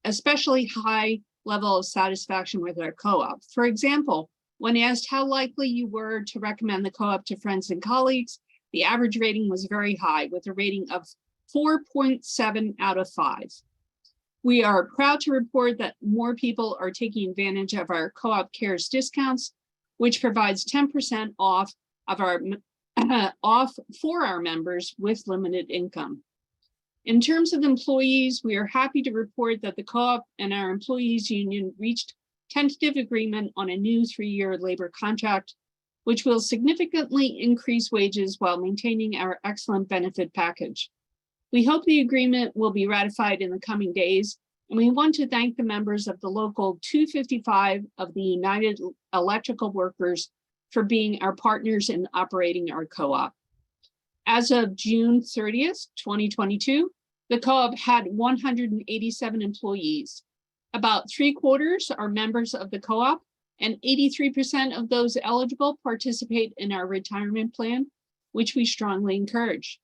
Speaker 1: especially high level of satisfaction with our co-op. For example, when asked how likely you were to recommend the co-op to friends and colleagues, the average rating was very high with a rating of 4.7 out of 5. We are proud to report that more people are taking advantage of our Co-op Cares discounts, which provides 10% off of our for our members with limited income. In terms of employees, we are happy to report that the co-op and our employees union reached tentative agreement on a new 3-year labor contract, which will significantly increase wages while maintaining our excellent benefit package. We hope the agreement will be ratified in the coming days, and we want to thank the members of the local 255 of the United Electrical Workers for being our partners in operating our co-op. As of June 30th, 2022, the co-op had 187 employees. About 3/4 are members of the co-op, and 83% of those eligible participate in our retirement plan, which we strongly encourage.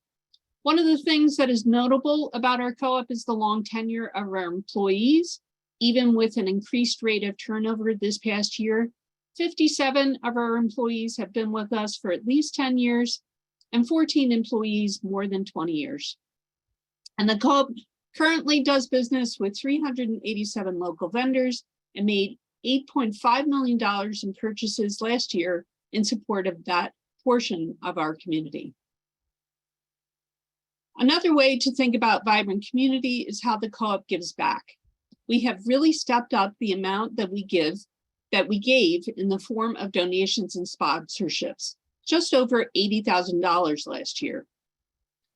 Speaker 1: One of the things that is notable about our co-op is the long tenure of our employees. Even with an increased rate of turnover this past year, 57 of our employees have been with us for at least 10 years, and 14 employees more than 20 years. And the co-op currently does business with 387 local vendors and made $8.5 million in purchases last year in support of that portion of our community. Another way to think about vibrant community is how the co-op gives back. We have really stepped up the amount that we gave in the form of donations and sponsorships, just over $80,000 last year.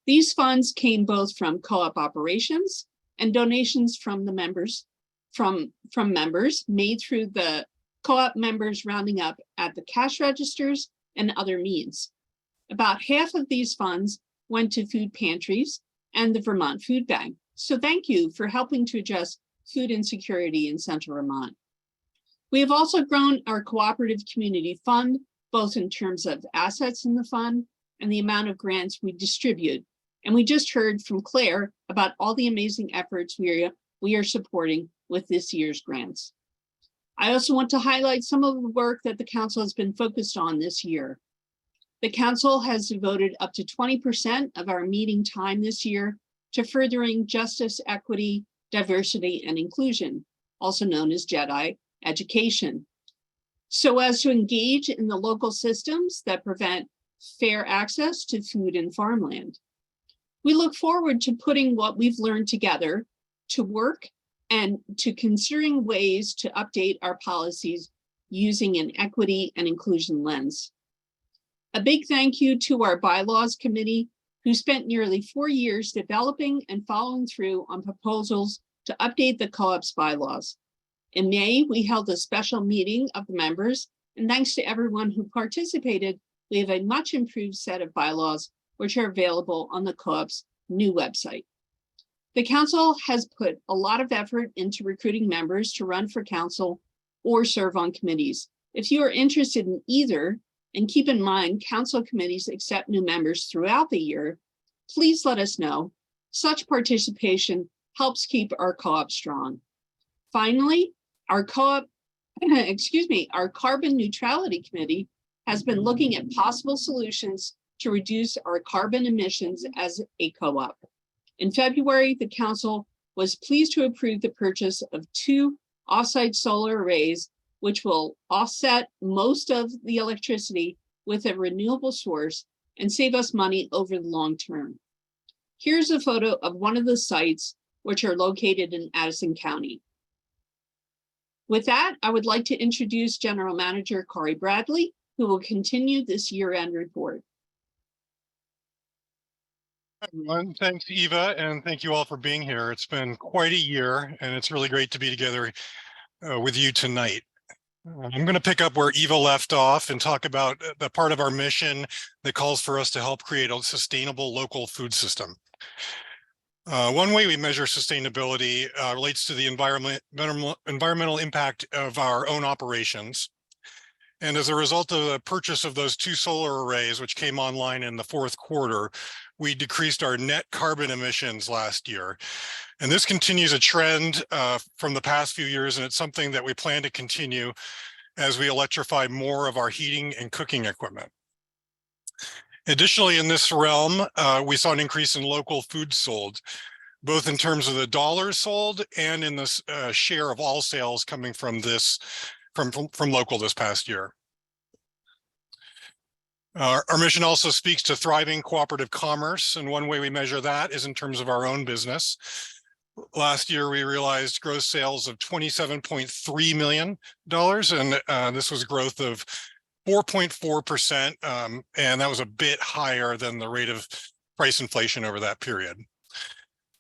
Speaker 1: These funds came both from co-op operations and donations from the members, from members made through the co-op members rounding up at the cash registers and other means. About half of these funds went to food pantries and the Vermont Food Bank. So thank you for helping to address food insecurity in Central Vermont. We have also grown our cooperative community fund, both in terms of assets in the fund and the amount of grants we distribute. And we just heard from Claire about all the amazing efforts we are supporting with this year's grants. I also want to highlight some of the work that the council has been focused on this year. The council has devoted up to 20% of our meeting time this year to furthering justice, equity, diversity, and inclusion, also known as JEDI education, so as to engage in the local systems that prevent fair access to food and farmland. We look forward to putting what we've learned together to work and to considering ways to update our policies using an equity and inclusion lens. A big thank you to our bylaws committee, who spent nearly 4 years developing and following through on proposals to update the co-op's bylaws. In May, we held a special meeting of the members, and thanks to everyone who participated, we have a much improved set of bylaws, which are available on the co-op's new website. The council has put a lot of effort into recruiting members to run for council or serve on committees. If you are interested in either, and keep in mind, council committees accept new members throughout the year, please let us know. Such participation helps keep our co-op strong. Finally, our co-op, our carbon neutrality committee has been looking at possible solutions to reduce our carbon emissions as a co-op. In February, the council was pleased to approve the purchase of 2 off-site solar arrays, which will offset most of the electricity with a renewable source and save us money over the long term. Here's a photo of one of the sites, which are located in Addison County. With that, I would like to introduce General Manager Corey Bradley, who will continue this year-end report.
Speaker 20: Hi, everyone. Thanks, Eva, and thank you all for being here. It's been quite a year, and it's really great to be together with you tonight. I'm going to pick up where Eva left off and talk about the part of our mission that calls for us to help create a sustainable local food system. One way we measure sustainability relates to the environmental impact of our own operations. And as a result of the purchase of those 2 solar arrays, which came online in the 4th quarter, we decreased our net carbon emissions last year. And this continues a trend from the past few years, and it's something that we plan to continue as we electrify more of our heating and cooking equipment. Additionally, in this realm, we saw an increase in local food sold, both in terms of the dollars sold and in the share of all sales coming from this from local this past year. Our mission also speaks to thriving cooperative commerce, and one way we measure that is in terms of our own business. Last year, we realized gross sales of $27.3 million, and this was growth of 4.4%, and that was a bit higher than the rate of price inflation over that period.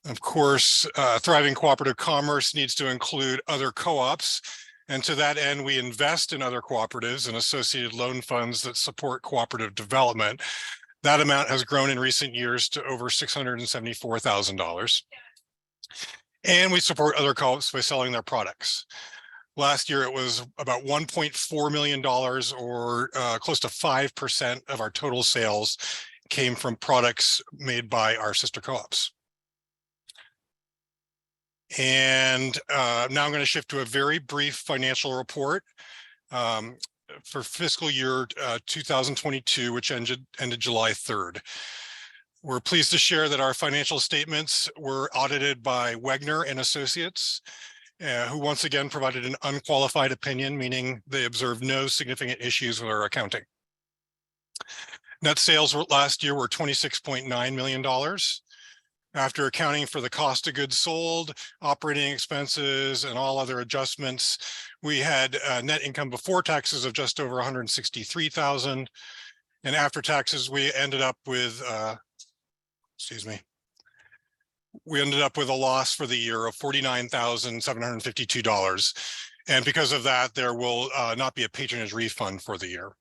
Speaker 20: Of course, thriving cooperative commerce needs to include other co-ops, and to that end, we invest in other cooperatives and associated loan funds that support cooperative development. That amount has grown in recent years to over $674,000. And we support other co-ops by selling their products. Last year, it was about $1.4 million, or close to 5% of our total sales came from products made by our sister co-ops. And now I'm going to shift to a very brief financial report for fiscal year 2022, which ended July 3rd. We're pleased to share that our financial statements were audited by Wegner and Associates, who once again provided an unqualified opinion, meaning they observed no significant issues with our accounting. Net sales last year were $26.9 million. After accounting for the cost of goods sold, operating expenses, and all other adjustments, we had net income before taxes of just over $163,000. And after taxes, we ended up with, we ended up with a loss for the year of $49,752. And because of that, there will not be a patronage refund for the year.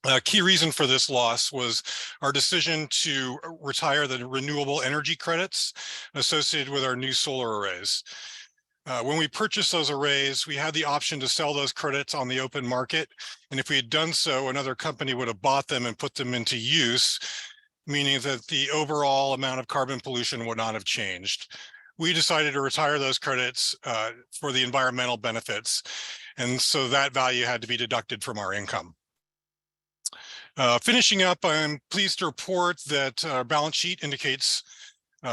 Speaker 20: A key reason for this loss was our decision to retire the renewable energy credits associated with our new solar arrays. When we purchased those arrays, we had the option to sell those credits on the open market. And if we had done so, another company would have bought them and put them into use, meaning that the overall amount of carbon pollution would not have changed. We decided to retire those credits for the environmental benefits. And so that value had to be deducted from our income. Finishing up, I'm pleased to report that our balance sheet indicates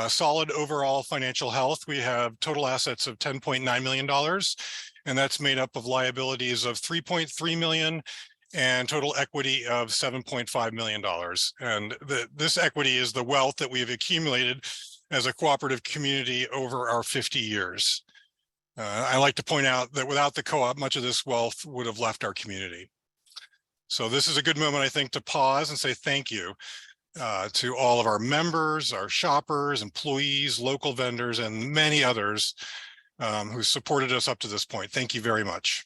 Speaker 20: solid overall financial health. We have total assets of $10.9 million, and that's made up of liabilities of $3.3 million and total equity of $7.5 million. And this equity is the wealth that we've accumulated as a cooperative community over our 50 years. I like to point out that without the co-op, much of this wealth would have left our community. So this is a good moment, I think, to pause and say thank you to all of our members, our shoppers, employees, local vendors, and many others who supported us up to this point. Thank you very much.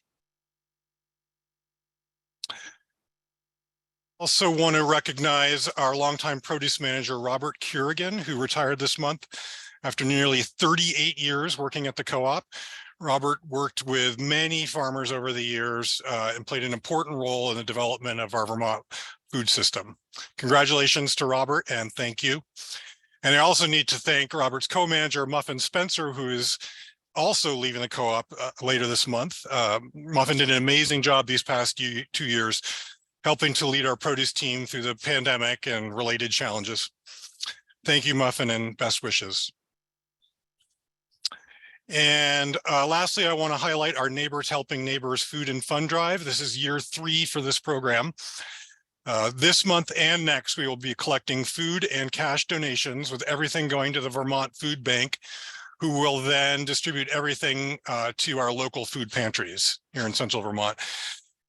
Speaker 20: Also want to recognize our longtime produce manager, Robert Kerrigan, who retired this month after nearly 38 years working at the co-op. Robert worked with many farmers over the years and played an important role in the development of our Vermont food system. Congratulations to Robert, and thank you. And I also need to thank Robert's co-manager, Muffin Spencer, who is also leaving the co-op later this month. Muffin did an amazing job these past 2 years, helping to lead our produce team through the pandemic and related challenges. Thank you, Muffin, and best wishes. And lastly, I want to highlight our Neighbors Helping Neighbors Food and Fun Drive. This is year 3 for this program. This month and next, we will be collecting food and cash donations, with everything going to the Vermont Food Bank, who will then distribute everything to our local food pantries here in Central Vermont.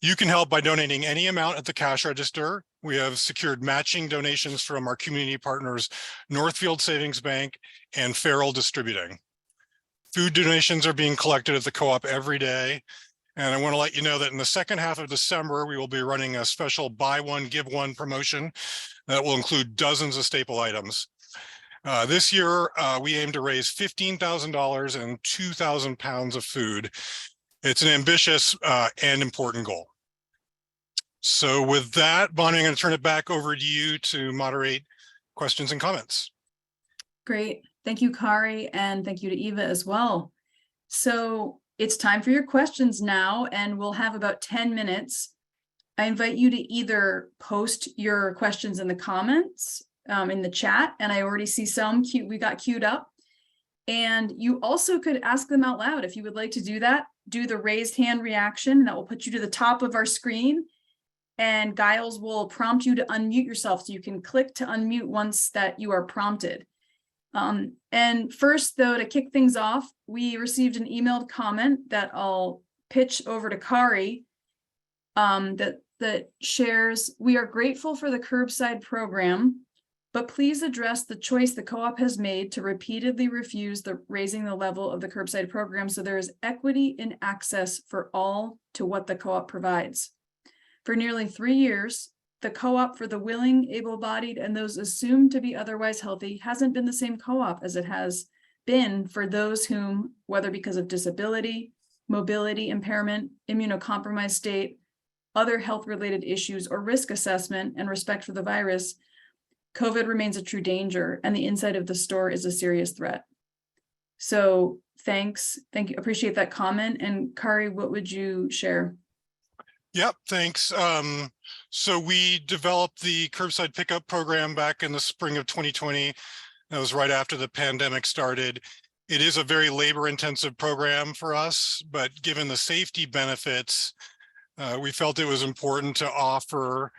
Speaker 20: You can help by donating any amount at the cash register. We have secured matching donations from our community partners, Northfield Savings Bank and Farrell Distributing. Food donations are being collected at the co-op every day. And I want to let you know that in the second half of December, we will be running a special buy one, give one promotion that will include dozens of staple items. This year, we aim to raise $15,000 and 2,000 pounds of food. It's an ambitious and important goal. So with that, Bonnie, I'm going to turn it back over to you to moderate questions and comments.
Speaker 9: Great. Thank you, Kari, and thank you to Eva as well. So it's time for your questions now, and we'll have about 10 minutes. I invite you to either post your questions in the comments in the chat, and I already see some we got queued up. And you also could ask them out loud if you would like to do that. Do the raised hand reaction that will put you to the top of our screen, and Giles will prompt you to unmute yourself, so you can click to unmute once that you are prompted. And first, though, to kick things off, we received an emailed comment that I'll pitch over to Kari that shares, "We are grateful for the curbside program, but please address the choice the co-op has made to repeatedly refuse raising the level of the curbside program so there is equity in access for all to what the co-op provides. For nearly 3 years, the co-op for the willing, able-bodied, and those assumed to be otherwise healthy hasn't been the same co-op as it has been for those whom, whether because of disability, mobility impairment, immunocompromised state, other health-related issues, or risk assessment and respect for the virus, COVID remains a true danger, and the inside of the store is a serious threat." So thanks. Thank you. Appreciate that comment. And Kari, what would you share?
Speaker 20: Yep, thanks. So we developed the curbside pickup program back in the spring of 2020. That was right after the pandemic started. It is a very labor-intensive program for us, but given the safety benefits, we felt it was important to offer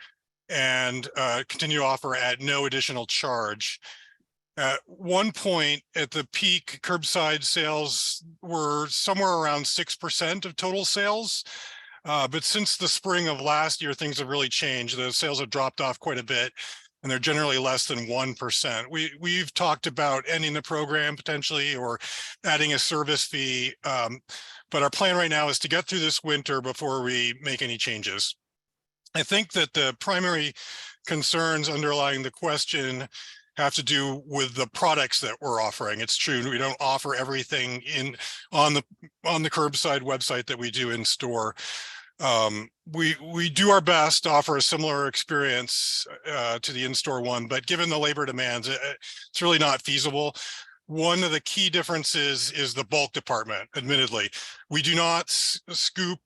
Speaker 20: and continue to offer at no additional charge. At one point at the peak, curbside sales were somewhere around 6% of total sales. But since the spring of last year, things have really changed. The sales have dropped off quite a bit, and they're generally less than 1%. We've talked about ending the program potentially or adding a service fee. But our plan right now is to get through this winter before we make any changes. I think that the primary concerns underlying the question have to do with the products that we're offering. It's true, we don't offer everything on the curbside website that we do in store. We do our best to offer a similar experience to the in-store one, but given the labor demands, it's really not feasible. One of the key differences is the bulk department, admittedly. We do not scoop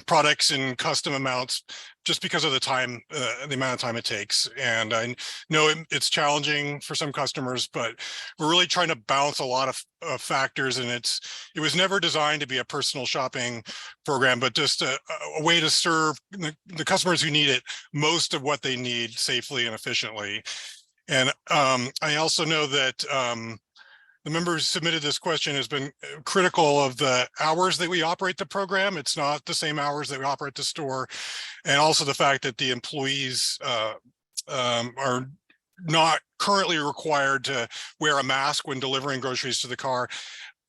Speaker 20: products in custom amounts just because of the time, the amount of time it takes. And I know it's challenging for some customers, but we're really trying to balance a lot of factors. And it was never designed to be a personal shopping program, but just a way to serve the customers who need it most of what they need safely and efficiently. And I also know that the members who submitted this question has been critical of the hours that we operate the program. It's not the same hours that we operate the store. And also the fact that the employees are not currently required to wear a mask when delivering groceries to the car.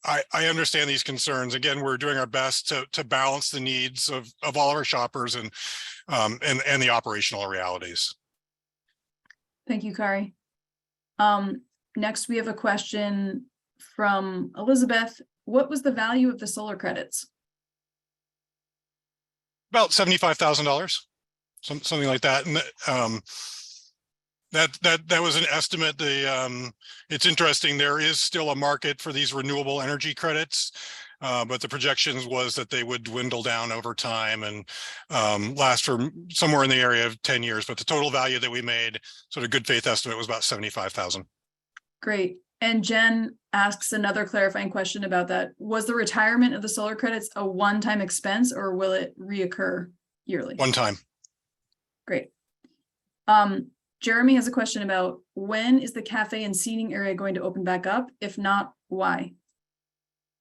Speaker 20: I understand these concerns. Again, we're doing our best to balance the needs of all of our shoppers and the operational realities.
Speaker 9: Thank you, Kari. Next, we have a question from Elizabeth. What was the value of the solar credits?
Speaker 20: About $75,000, something like that. And that was an estimate. It's interesting. There is still a market for these renewable energy credits, but the projections was that they would dwindle down over time and last for somewhere in the area of 10 years. But the total value that we made, sort of good faith estimate, was about $75,000.
Speaker 9: Great. And Jen asks another clarifying question about that. Was the retirement of the solar credits a one-time expense, or will it reoccur yearly?
Speaker 20: One time.
Speaker 9: Great. Jeremy has a question about when is the cafe and seating area going to open back up? If not, why?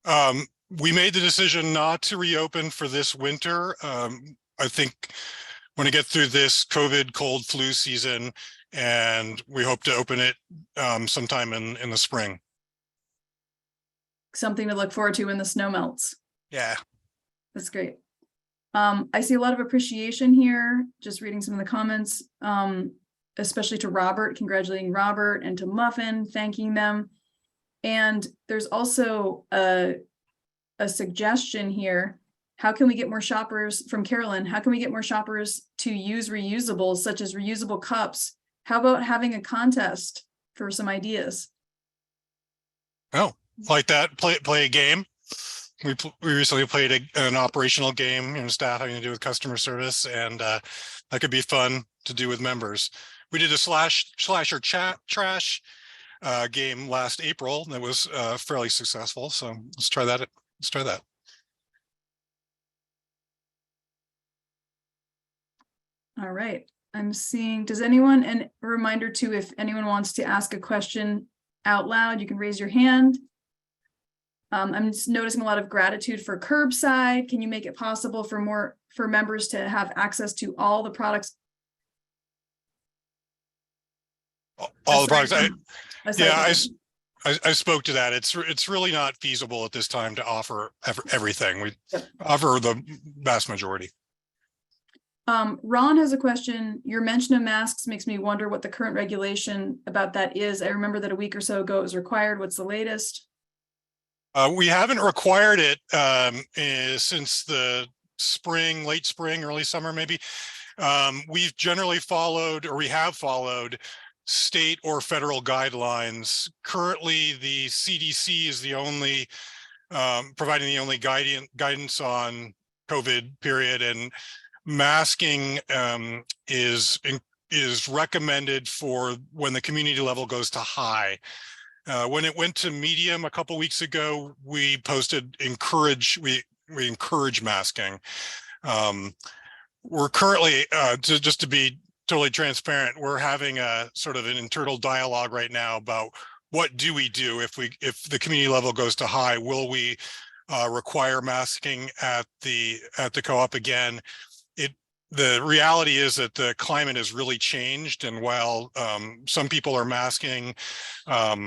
Speaker 20: We made the decision not to reopen for this winter. I think when we get through this COVID cold flu season, and we hope to open it sometime in the spring.
Speaker 9: Something to look forward to when the snow melts.
Speaker 20: Yeah.
Speaker 9: That's great. I see a lot of appreciation here, just reading some of the comments, especially to Robert, congratulating Robert, and to Muffin, thanking them. And there's also a suggestion here How can we get more shoppers, from Carolyn, how can we get more shoppers to use reusables such as reusable cups? How about having a contest for some ideas?
Speaker 20: Oh, like that, play a game. We recently played an operational game, staff having to do with customer service, and that could be fun to do with members. We did a slasher trash game last April that was fairly successful. So let's try that. Let's try that.
Speaker 9: All right. I'm seeing, does anyone, and a reminder too, if anyone wants to ask a question out loud, you can raise your hand. I'm just noticing a lot of gratitude for curbside. Can you make it possible for members to have access to all the products?
Speaker 20: All the products. I spoke to that. It's really not feasible at this time to offer everything. We offer the vast majority.
Speaker 9: Ron has a question. Your mention of masks makes me wonder what the current regulation about that is. I remember that a week or so ago it was required. What's the latest?
Speaker 20: We haven't required it since the spring, late spring, early summer, maybe. We've generally followed, or we have followed, state or federal guidelines. Currently, the CDC is the only providing the only guidance on COVID period, and masking is recommended for when the community level goes to high. When it went to medium a couple weeks ago, we posted we encourage masking. We're currently, just to be totally transparent, we're having a sort of an internal dialogue right now about what do we do if the community level goes to high. Will we require masking at the co-op again? The reality is that the climate has really changed, and while some people are masking,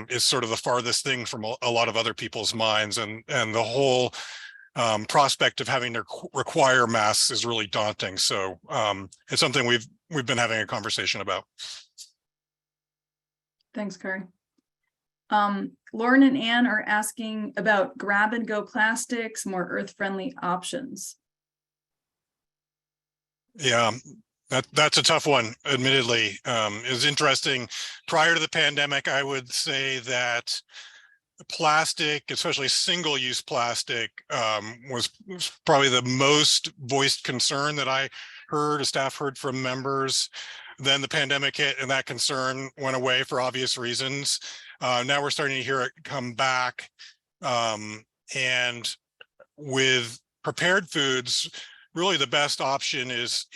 Speaker 20: is sort of the farthest thing from a lot of other people's minds, and the whole prospect of having to require masks is really daunting. So it's something we've been having a conversation about.
Speaker 9: Thanks, Kari. Lauren and Ann are asking about grab and go plastics, more earth-friendly options.
Speaker 20: Yeah, that's a tough one, admittedly. It's interesting. Prior to the pandemic, I would say that plastic, especially single-use plastic, was probably the most voiced concern that I heard, staff heard from members. Then the pandemic hit and that concern went away for obvious reasons. Now we're starting to hear it come back. And with prepared foods, really the best option is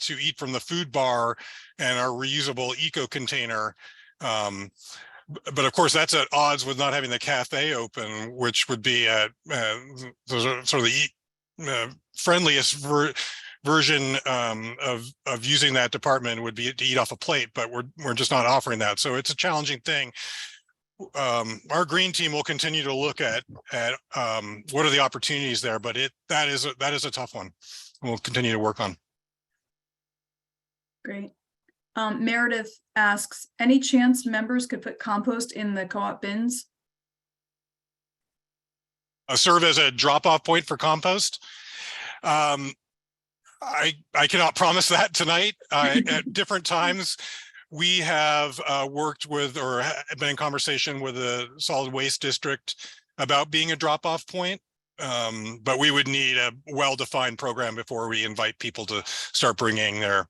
Speaker 20: to eat from the food bar and our reusable eco container. But of course, that's at odds with not having the cafe open, which would be sort of the friendliest version of using that department would be to eat off a plate, but we're just not offering that. So it's a challenging thing. Our green team will continue to look at what are the opportunities there, but that is a tough one. We'll continue to work on.
Speaker 9: Great. Meredith asks, any chance members could put compost in the co-op bins?
Speaker 20: Serve as a drop-off point for compost. I cannot promise that tonight. At different times, we have worked with or been in conversation with the solid waste district about being a drop-off point, but we would need a well-defined program before we invite people to start bringing their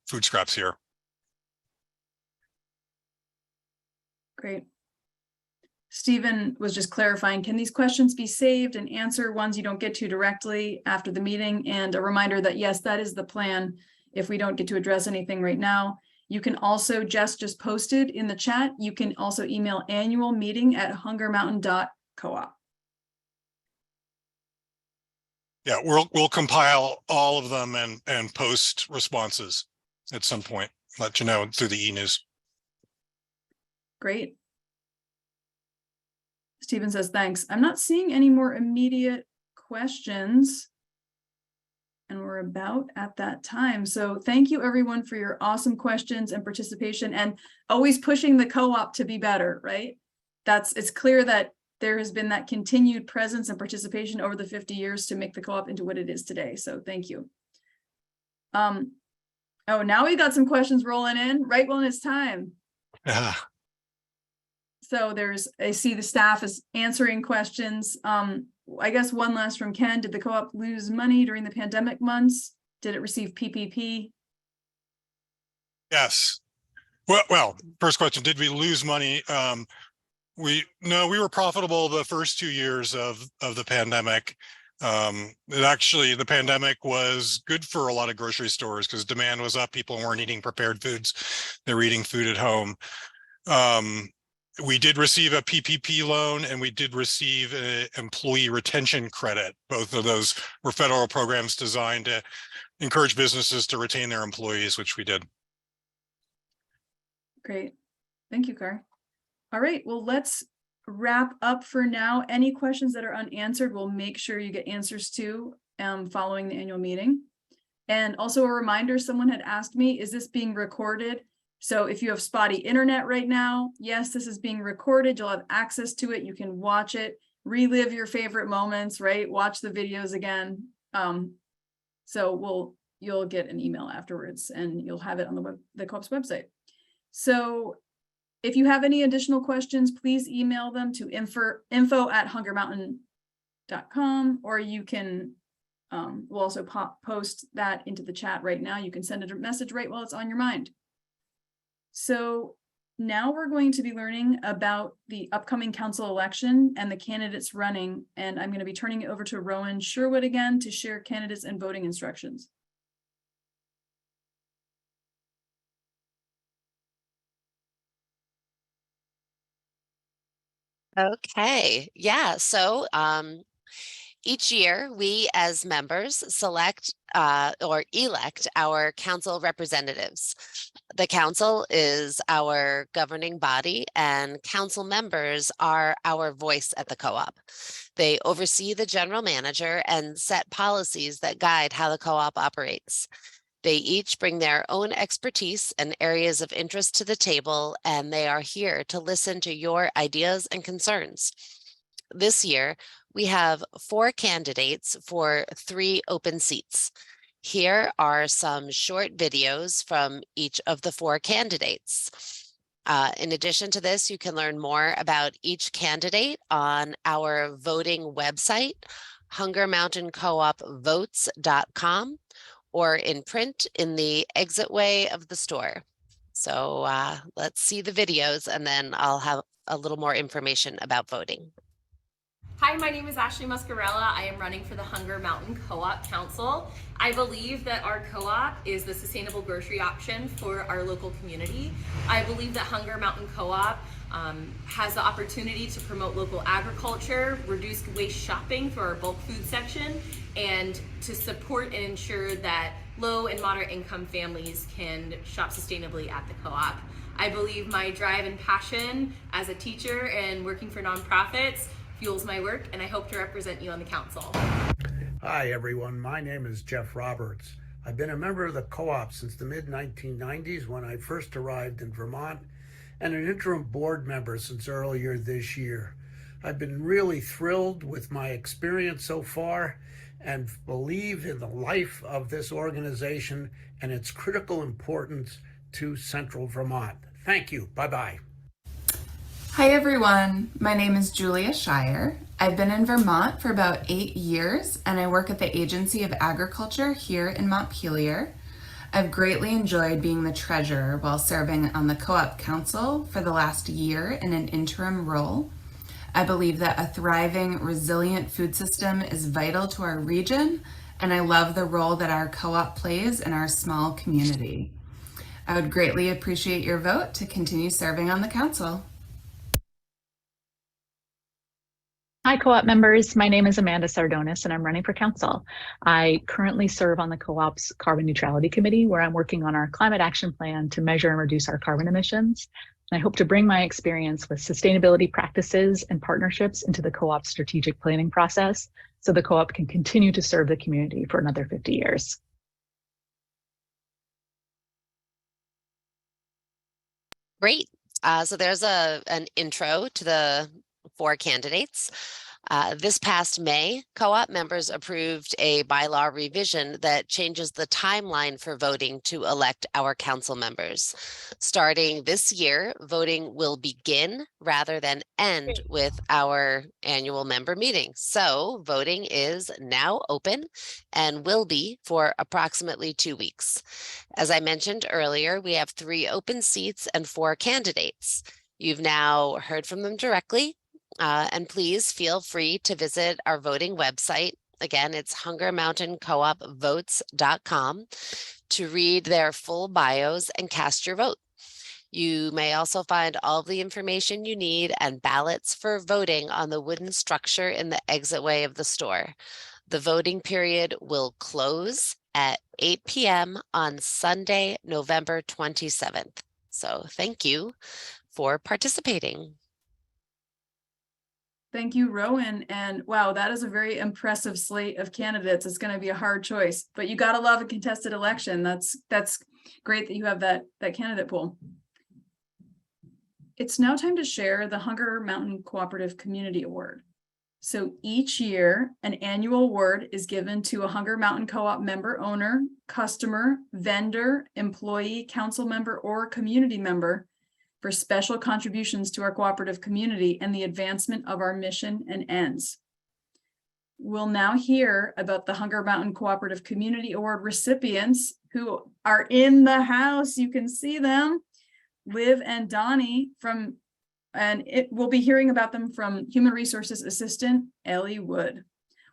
Speaker 20: food scraps here.
Speaker 9: Great. Stephen was just clarifying, can these questions be saved and answer ones you don't get to directly after the meeting? And a reminder that yes, that is the plan. If we don't get to address anything right now, you can also, Jess just posted in the chat, you can also email annualmeeting@hungermountain.coop.
Speaker 20: Yeah, we'll compile all of them and post responses at some point. Let you know through the e-news.
Speaker 9: Great. Stephen says, thanks. I'm not seeing any more immediate questions. And we're about at that time. So thank you everyone for your awesome questions and participation and always pushing the co-op to be better, right? It's clear that there has been that continued presence and participation over the 50 years to make the co-op into what it is today. So thank you. Oh, now we got some questions rolling in right when it's time. So I see the staff is answering questions. I guess one last from Ken. Did the co-op lose money during the pandemic months? Did it receive PPP?
Speaker 20: Yes. Well, first question, did we lose money? We were profitable the first 2 years of the pandemic. The pandemic was good for a lot of grocery stores because demand was up. People weren't eating prepared foods. They were eating food at home. We did receive a PPP loan and we did receive an employee retention credit. Both of those were federal programs designed to encourage businesses to retain their employees, which we did.
Speaker 9: Great. Thank you, Car. All right, well, let's wrap up for now. Any questions that are unanswered, we'll make sure you get answers to following the annual meeting. And also a reminder, someone had asked me, is this being recorded? So if you have spotty internet right now, yes, this is being recorded. You'll have access to it. You can watch it, relive your favorite moments, right? Watch the videos again. So you'll get an email afterwards and you'll have it on the co-op's website. So if you have any additional questions, please email them to info@hungermountain.com, or you can, we'll also post that into the chat right now. You can send it a message right while it's on your mind. So now we're going to be learning about the upcoming council election and the candidates running, and I'm going to be turning it over to Rowan Sherwood again to share candidates and voting instructions.
Speaker 10: Okay, yeah, so each year we as members select or elect our council representatives. The council is our governing body and council members are our voice at the co-op. They oversee the general manager and set policies that guide how the co-op operates. They each bring their own expertise and areas of interest to the table, and they are here to listen to your ideas and concerns. This year, we have 4 candidates for 3 open seats. Here are some short videos from each of the 4 candidates. In addition to this, you can learn more about each candidate on our voting website, hungermountaincoopvotes.com. or in print in the exitway of the store. So let's see the videos and then I'll have a little more information about voting.
Speaker 2: Hi, my name is Ashley Muscarella. I am running for the Hunger Mountain Co-op Council. I believe that our co-op is the sustainable grocery option for our local community. I believe that Hunger Mountain Co-op has the opportunity to promote local agriculture, reduce waste shopping through our bulk food section, and to support and ensure that low and moderate income families can shop sustainably at the co-op. I believe my drive and passion as a teacher and working for nonprofits fuels my work, and I hope to represent you on the council.
Speaker 4: Hi, everyone. My name is Jeff Roberts. I've been a member of the co-op since the mid-1990s when I first arrived in Vermont, and an interim board member since earlier this year. I've been really thrilled with my experience so far and believe in the life of this organization and its critical importance to Central Vermont. Thank you. Bye-bye.
Speaker 5: Hi everyone, my name is Julia Shire. I've been in Vermont for about 8 years and I work at the Agency of Agriculture here in Montpelier. I've greatly enjoyed being the treasurer while serving on the Co-op Council for the last year in an interim role. I believe that a thriving, resilient food system is vital to our region, and I love the role that our co-op plays in our small community. I would greatly appreciate your vote to continue serving on the council.
Speaker 3: Hi, co-op members. My name is Amanda Sardonis and I'm running for council. I currently serve on the co-op's Carbon Neutrality Committee, where I'm working on our climate action plan to measure and reduce our carbon emissions. And I hope to bring my experience with sustainability practices and partnerships into the co-op's strategic planning process so the co-op can continue to serve the community for another 50 years.
Speaker 10: Great. So there's an intro to the 4 candidates. This past May, co-op members approved a bylaw revision that changes the timeline for voting to elect our council members. Starting this year, voting will begin rather than end with our annual member meeting. So voting is now open and will be for approximately 2 weeks. As I mentioned earlier, we have 3 open seats and 4 candidates. You've now heard from them directly. And please feel free to visit our voting website. Again, it's hungermountaincoopvotes.com to read their full bios and cast your vote. You may also find all of the information you need and ballots for voting on the wooden structure in the exitway of the store. The voting period will close at 8 p.m. on Sunday, November 27th. So thank you for participating.
Speaker 9: Thank you, Rowan. And wow, that is a very impressive slate of candidates. It's going to be a hard choice, but you got to love a contested election. That's great that you have that candidate pool. It's now time to share the Hunger Mountain Cooperative Community Award. So each year, an annual award is given to a Hunger Mountain Co-op member, owner, customer, vendor, employee, council member, or community member for special contributions to our cooperative community and the advancement of our mission and ends. We'll now hear about the Hunger Mountain Cooperative Community Award recipients who are in the house. You can see them, Liv and Donnie we'll be hearing about them from Human Resources Assistant, Ellie Wood.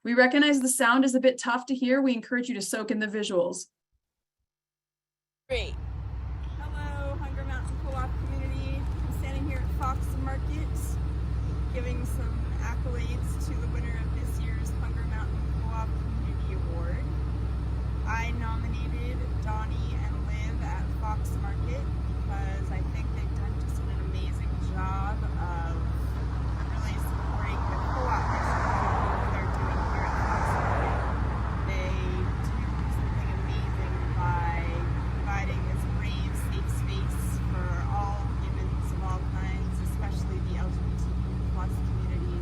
Speaker 9: We recognize the sound is a bit tough to hear. We encourage you to soak in the visuals.
Speaker 6: Great. Fox Market, giving some accolades to the winner of this year's Hunger Mountain Co-op Community Award. I nominated Donnie and Liv at Fox Market because I think they've done just an amazing job of really supporting the co-op mission that they're doing here at Fox Market. They do something amazing by providing this brave, safe space for all humans of all kinds, especially the LGBTQ+ community.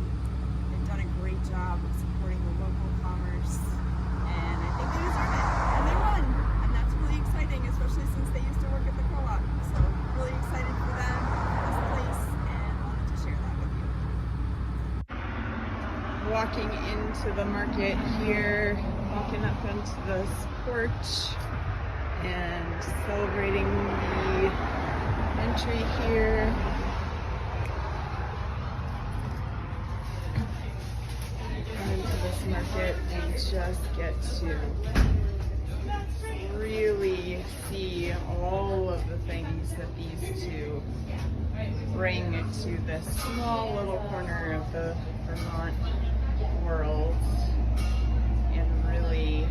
Speaker 6: They've done a great job of supporting the local commerce, and I think they deserve it, and they won, and that's really exciting, especially since they used to work at the co-op. So really excited for them, this place, and wanted to share that with you. Walking into the market here, walking up into this porch, and celebrating the entry here. Into this market and just get to really see all of the things that these two bring to this small little corner of the Vermont world and really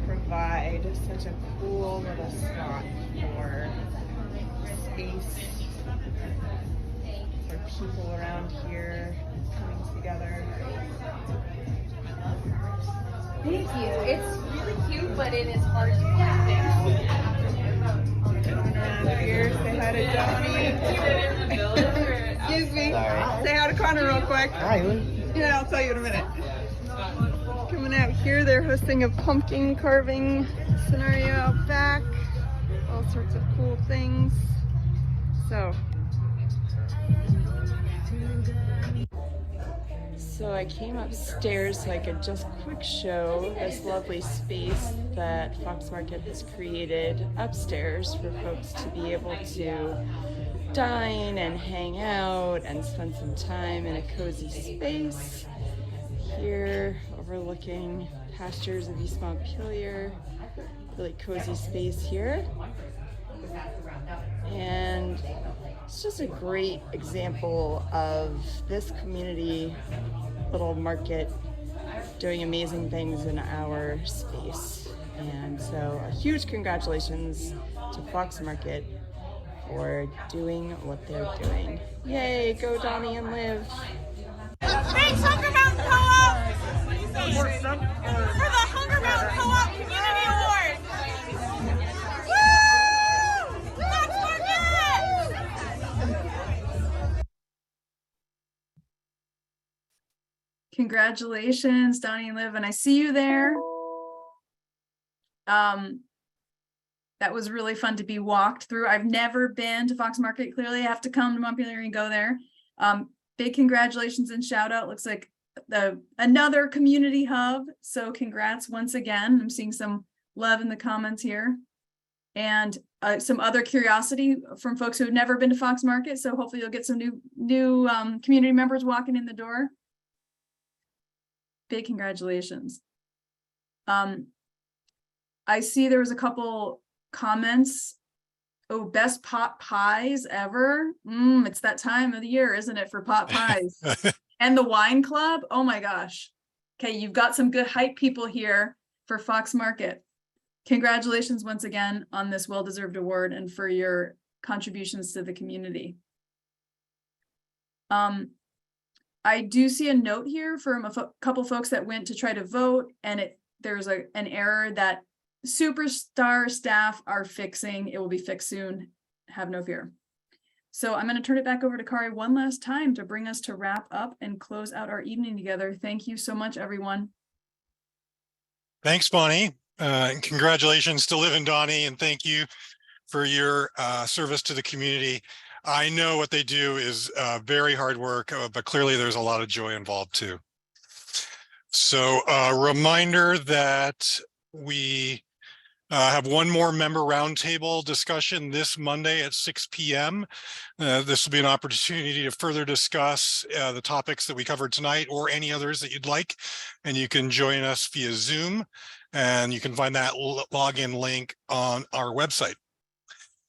Speaker 6: provide such a cool little spot for space for people around here coming together.
Speaker 7: Thank you. It's really cute, but it is hard to find down.
Speaker 6: Here, say hi to Donnie. Excuse me.
Speaker 7: Sorry.
Speaker 6: Say hi to Connor real quick.
Speaker 7: Hi.
Speaker 6: Yeah, I'll tell you in a minute. Coming out here, they're hosting a pumpkin carving scenario out back. All sorts of cool things. So I came upstairs so I could just quick show this lovely space that Fox Market has created upstairs for folks to be able to dine and hang out and spend some time in a cozy space. Here, overlooking pastures of East Montpelier. Really cozy space here. And it's just a great example of this community little market doing amazing things in our space. And so a huge congratulations to Fox Market for doing what they're doing. Yay, go Donnie and Liv.
Speaker 7: Thanks, Hunger Mountain Co-op! For the Hunger Mountain Co-op Community Award! Woo! Fox Market!
Speaker 9: Congratulations, Donnie and Liv, and I see you there. That was really fun to be walked through. I've never been to Fox Market. Clearly, I have to come to Montpelier and go there. Big congratulations and shout out. Looks like another community hub. So congrats once again. I'm seeing some love in the comments here. And some other curiosity from folks who have never been to Fox Market. So hopefully you'll get some new community members walking in the door. Big congratulations. I see there was a couple comments. Oh, best pot pies ever. It's that time of the year, isn't it, for pot pies? And the wine club. Oh my gosh. Okay, you've got some good hype people here for Fox Market. Congratulations once again on this well-deserved award and for your contributions to the community. I do see a note here from a couple folks that went to try to vote, and there's an error that Superstar staff are fixing. It will be fixed soon. Have no fear. So I'm going to turn it back over to Kari one last time to bring us to wrap up and close out our evening together. Thank you so much, everyone.
Speaker 20: Thanks, Bonnie. And congratulations to Liv and Donnie, and thank you for your service to the community. I know what they do is very hard work, but clearly there's a lot of joy involved too. So a reminder that we have one more member roundtable discussion this Monday at 6 p.m. This will be an opportunity to further discuss the topics that we covered tonight or any others that you'd like. And you can join us via Zoom, and you can find that login link on our website.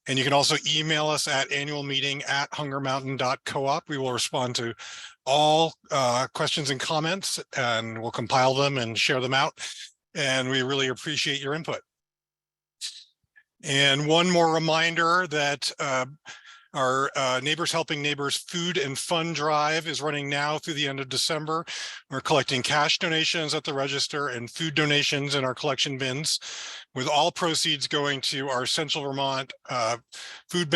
Speaker 20: And you can also email us at annualmeeting@hungermountain.coop. We will respond to all questions and comments, and we'll compile them and share them out. And we really appreciate your input. And one more reminder that our Neighbors Helping Neighbors Food and Fun Drive is running now through the end of December. We're collecting cash donations at the register and food donations in our collection bins, with all proceeds going to our Central Vermont food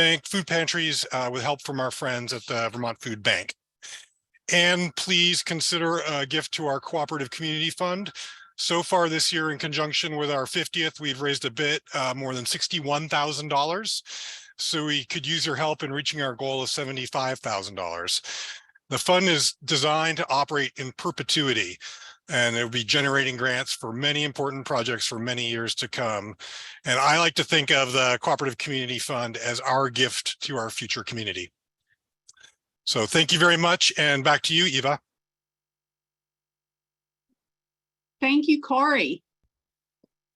Speaker 20: pantries with help from our friends at the Vermont Food Bank. And please consider a gift to our Cooperative Community Fund. So far this year, in conjunction with our 50th, we've raised a bit more than $61,000. So we could use your help in reaching our goal of $75,000. The fund is designed to operate in perpetuity, and it will be generating grants for many important projects for many years to come. And I like to think of the Cooperative Community Fund as our gift to our future community. So thank you very much, and back to you, Eva.
Speaker 1: Thank you, Kari.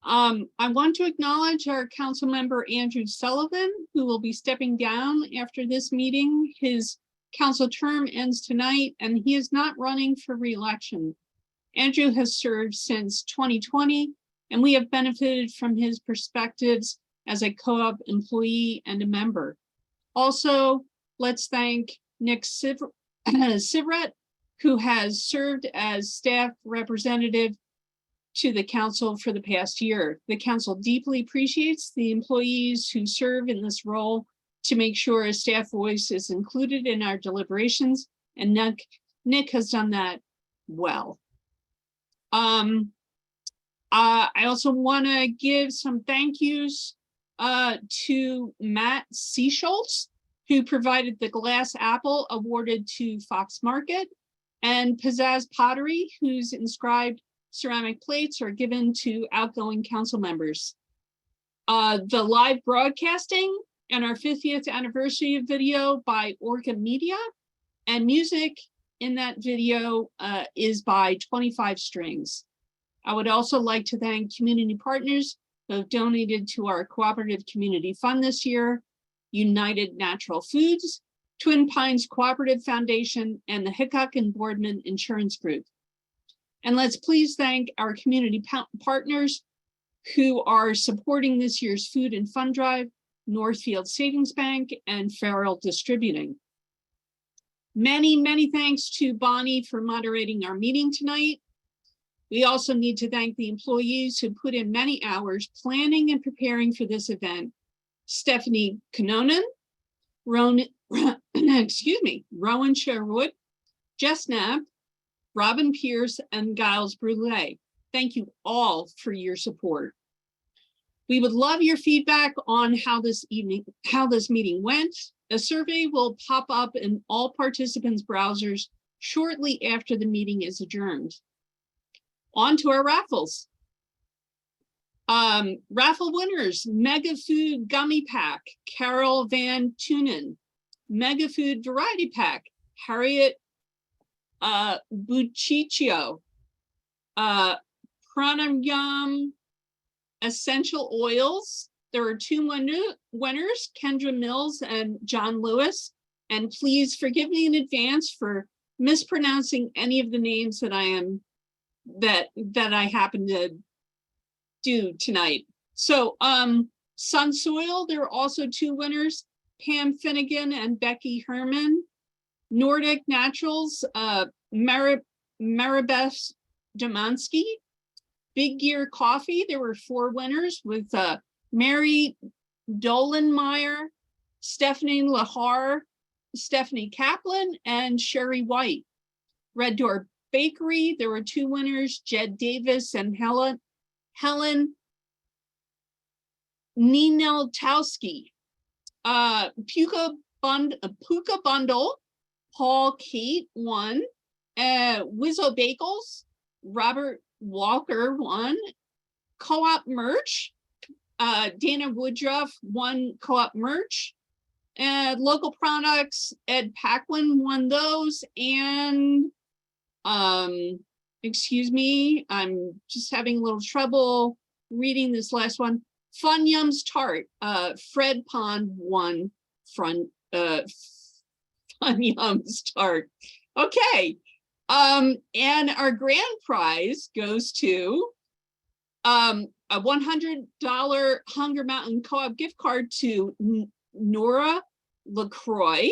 Speaker 1: I want to acknowledge our council member, Andrew Sullivan, who will be stepping down after this meeting. His council term ends tonight, and he is not running for re-election. Andrew has served since 2020, and we have benefited from his perspectives as a co-op employee and a member. Also, let's thank Nick Sivret, who has served as staff representative to the council for the past year. The council deeply appreciates the employees who serve in this role to make sure a staff voice is included in our deliberations, and Nick has done that well. I also want to give some thank yous to Matt Seaschultz, who provided the glass apple awarded to Fox Market, and Pizzazz Pottery, whose inscribed ceramic plates are given to outgoing council members. The live broadcasting and our 50th anniversary video by Orca Media, and music in that video is by 25 Strings. I would also like to thank community partners who have donated to our Cooperative Community Fund this year: United Natural Foods, Twin Pines Cooperative Foundation, and the Hickok and Boardman Insurance Group. And let's please thank our community partners who are supporting this year's Food and Fun Drive: Northfield Savings Bank and Farrell Distributing. Many, many thanks to Bonnie for moderating our meeting tonight. We also need to thank the employees who put in many hours planning and preparing for this event: Stephanie Kanonen, Rowan Sherwood, Jess Knapp, Robin Pierce, and Giles Brule. Thank you all for your support. We would love your feedback on how this meeting went. A survey will pop up in all participants' browsers shortly after the meeting is adjourned. On to our raffles. Raffle winners: Mega Food Gummy Pack, Carol Van Tunen. Mega Food Variety Pack, Harriet Buciccio. Pranayam Essential Oils. There are two winners, Kendra Mills and John Lewis. And please forgive me in advance for mispronouncing any of the names that that I happen to do tonight. So Sun Soil, there are also two winners, Pam Finnegan and Becky Herman. Nordic Naturals, Maribeth Demansky. Big Gear Coffee, there were four winners with Mary Dolenmeyer, Stephanie Lahar, Stephanie Kaplan, and Sherry White. Red Door Bakery, there were two winners, Jed Davis and Helen Nineltowski. Puka Bundle, Paul Kate won. Wizzo Bagels, Robert Walker won. Co-op Merch, Dana Woodruff won Co-op Merch. Local Products, Ed Paquin won those. And excuse me, I'm just having a little trouble reading this last one. Fun Yums Tart, Fred Pond won Fun Yums Tart. Okay. And our grand prize goes to a $100 Hunger Mountain Co-op gift card to Nora LaCroix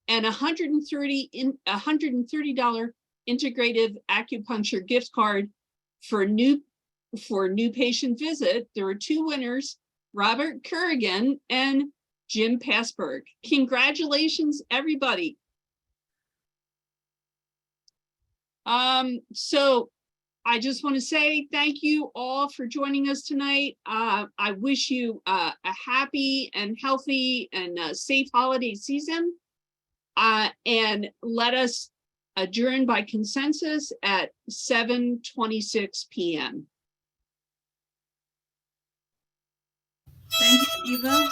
Speaker 1: and $130 integrative acupuncture gift card for new patient visit. There are two winners, Robert Kerrigan and Jim Passberg. Congratulations, everybody. So I just want to say thank you all for joining us tonight. I wish you a happy and healthy and safe holiday season. And let us adjourn by consensus at 7:26 p.m.
Speaker 9: Thank you, Eva.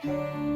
Speaker 8: you.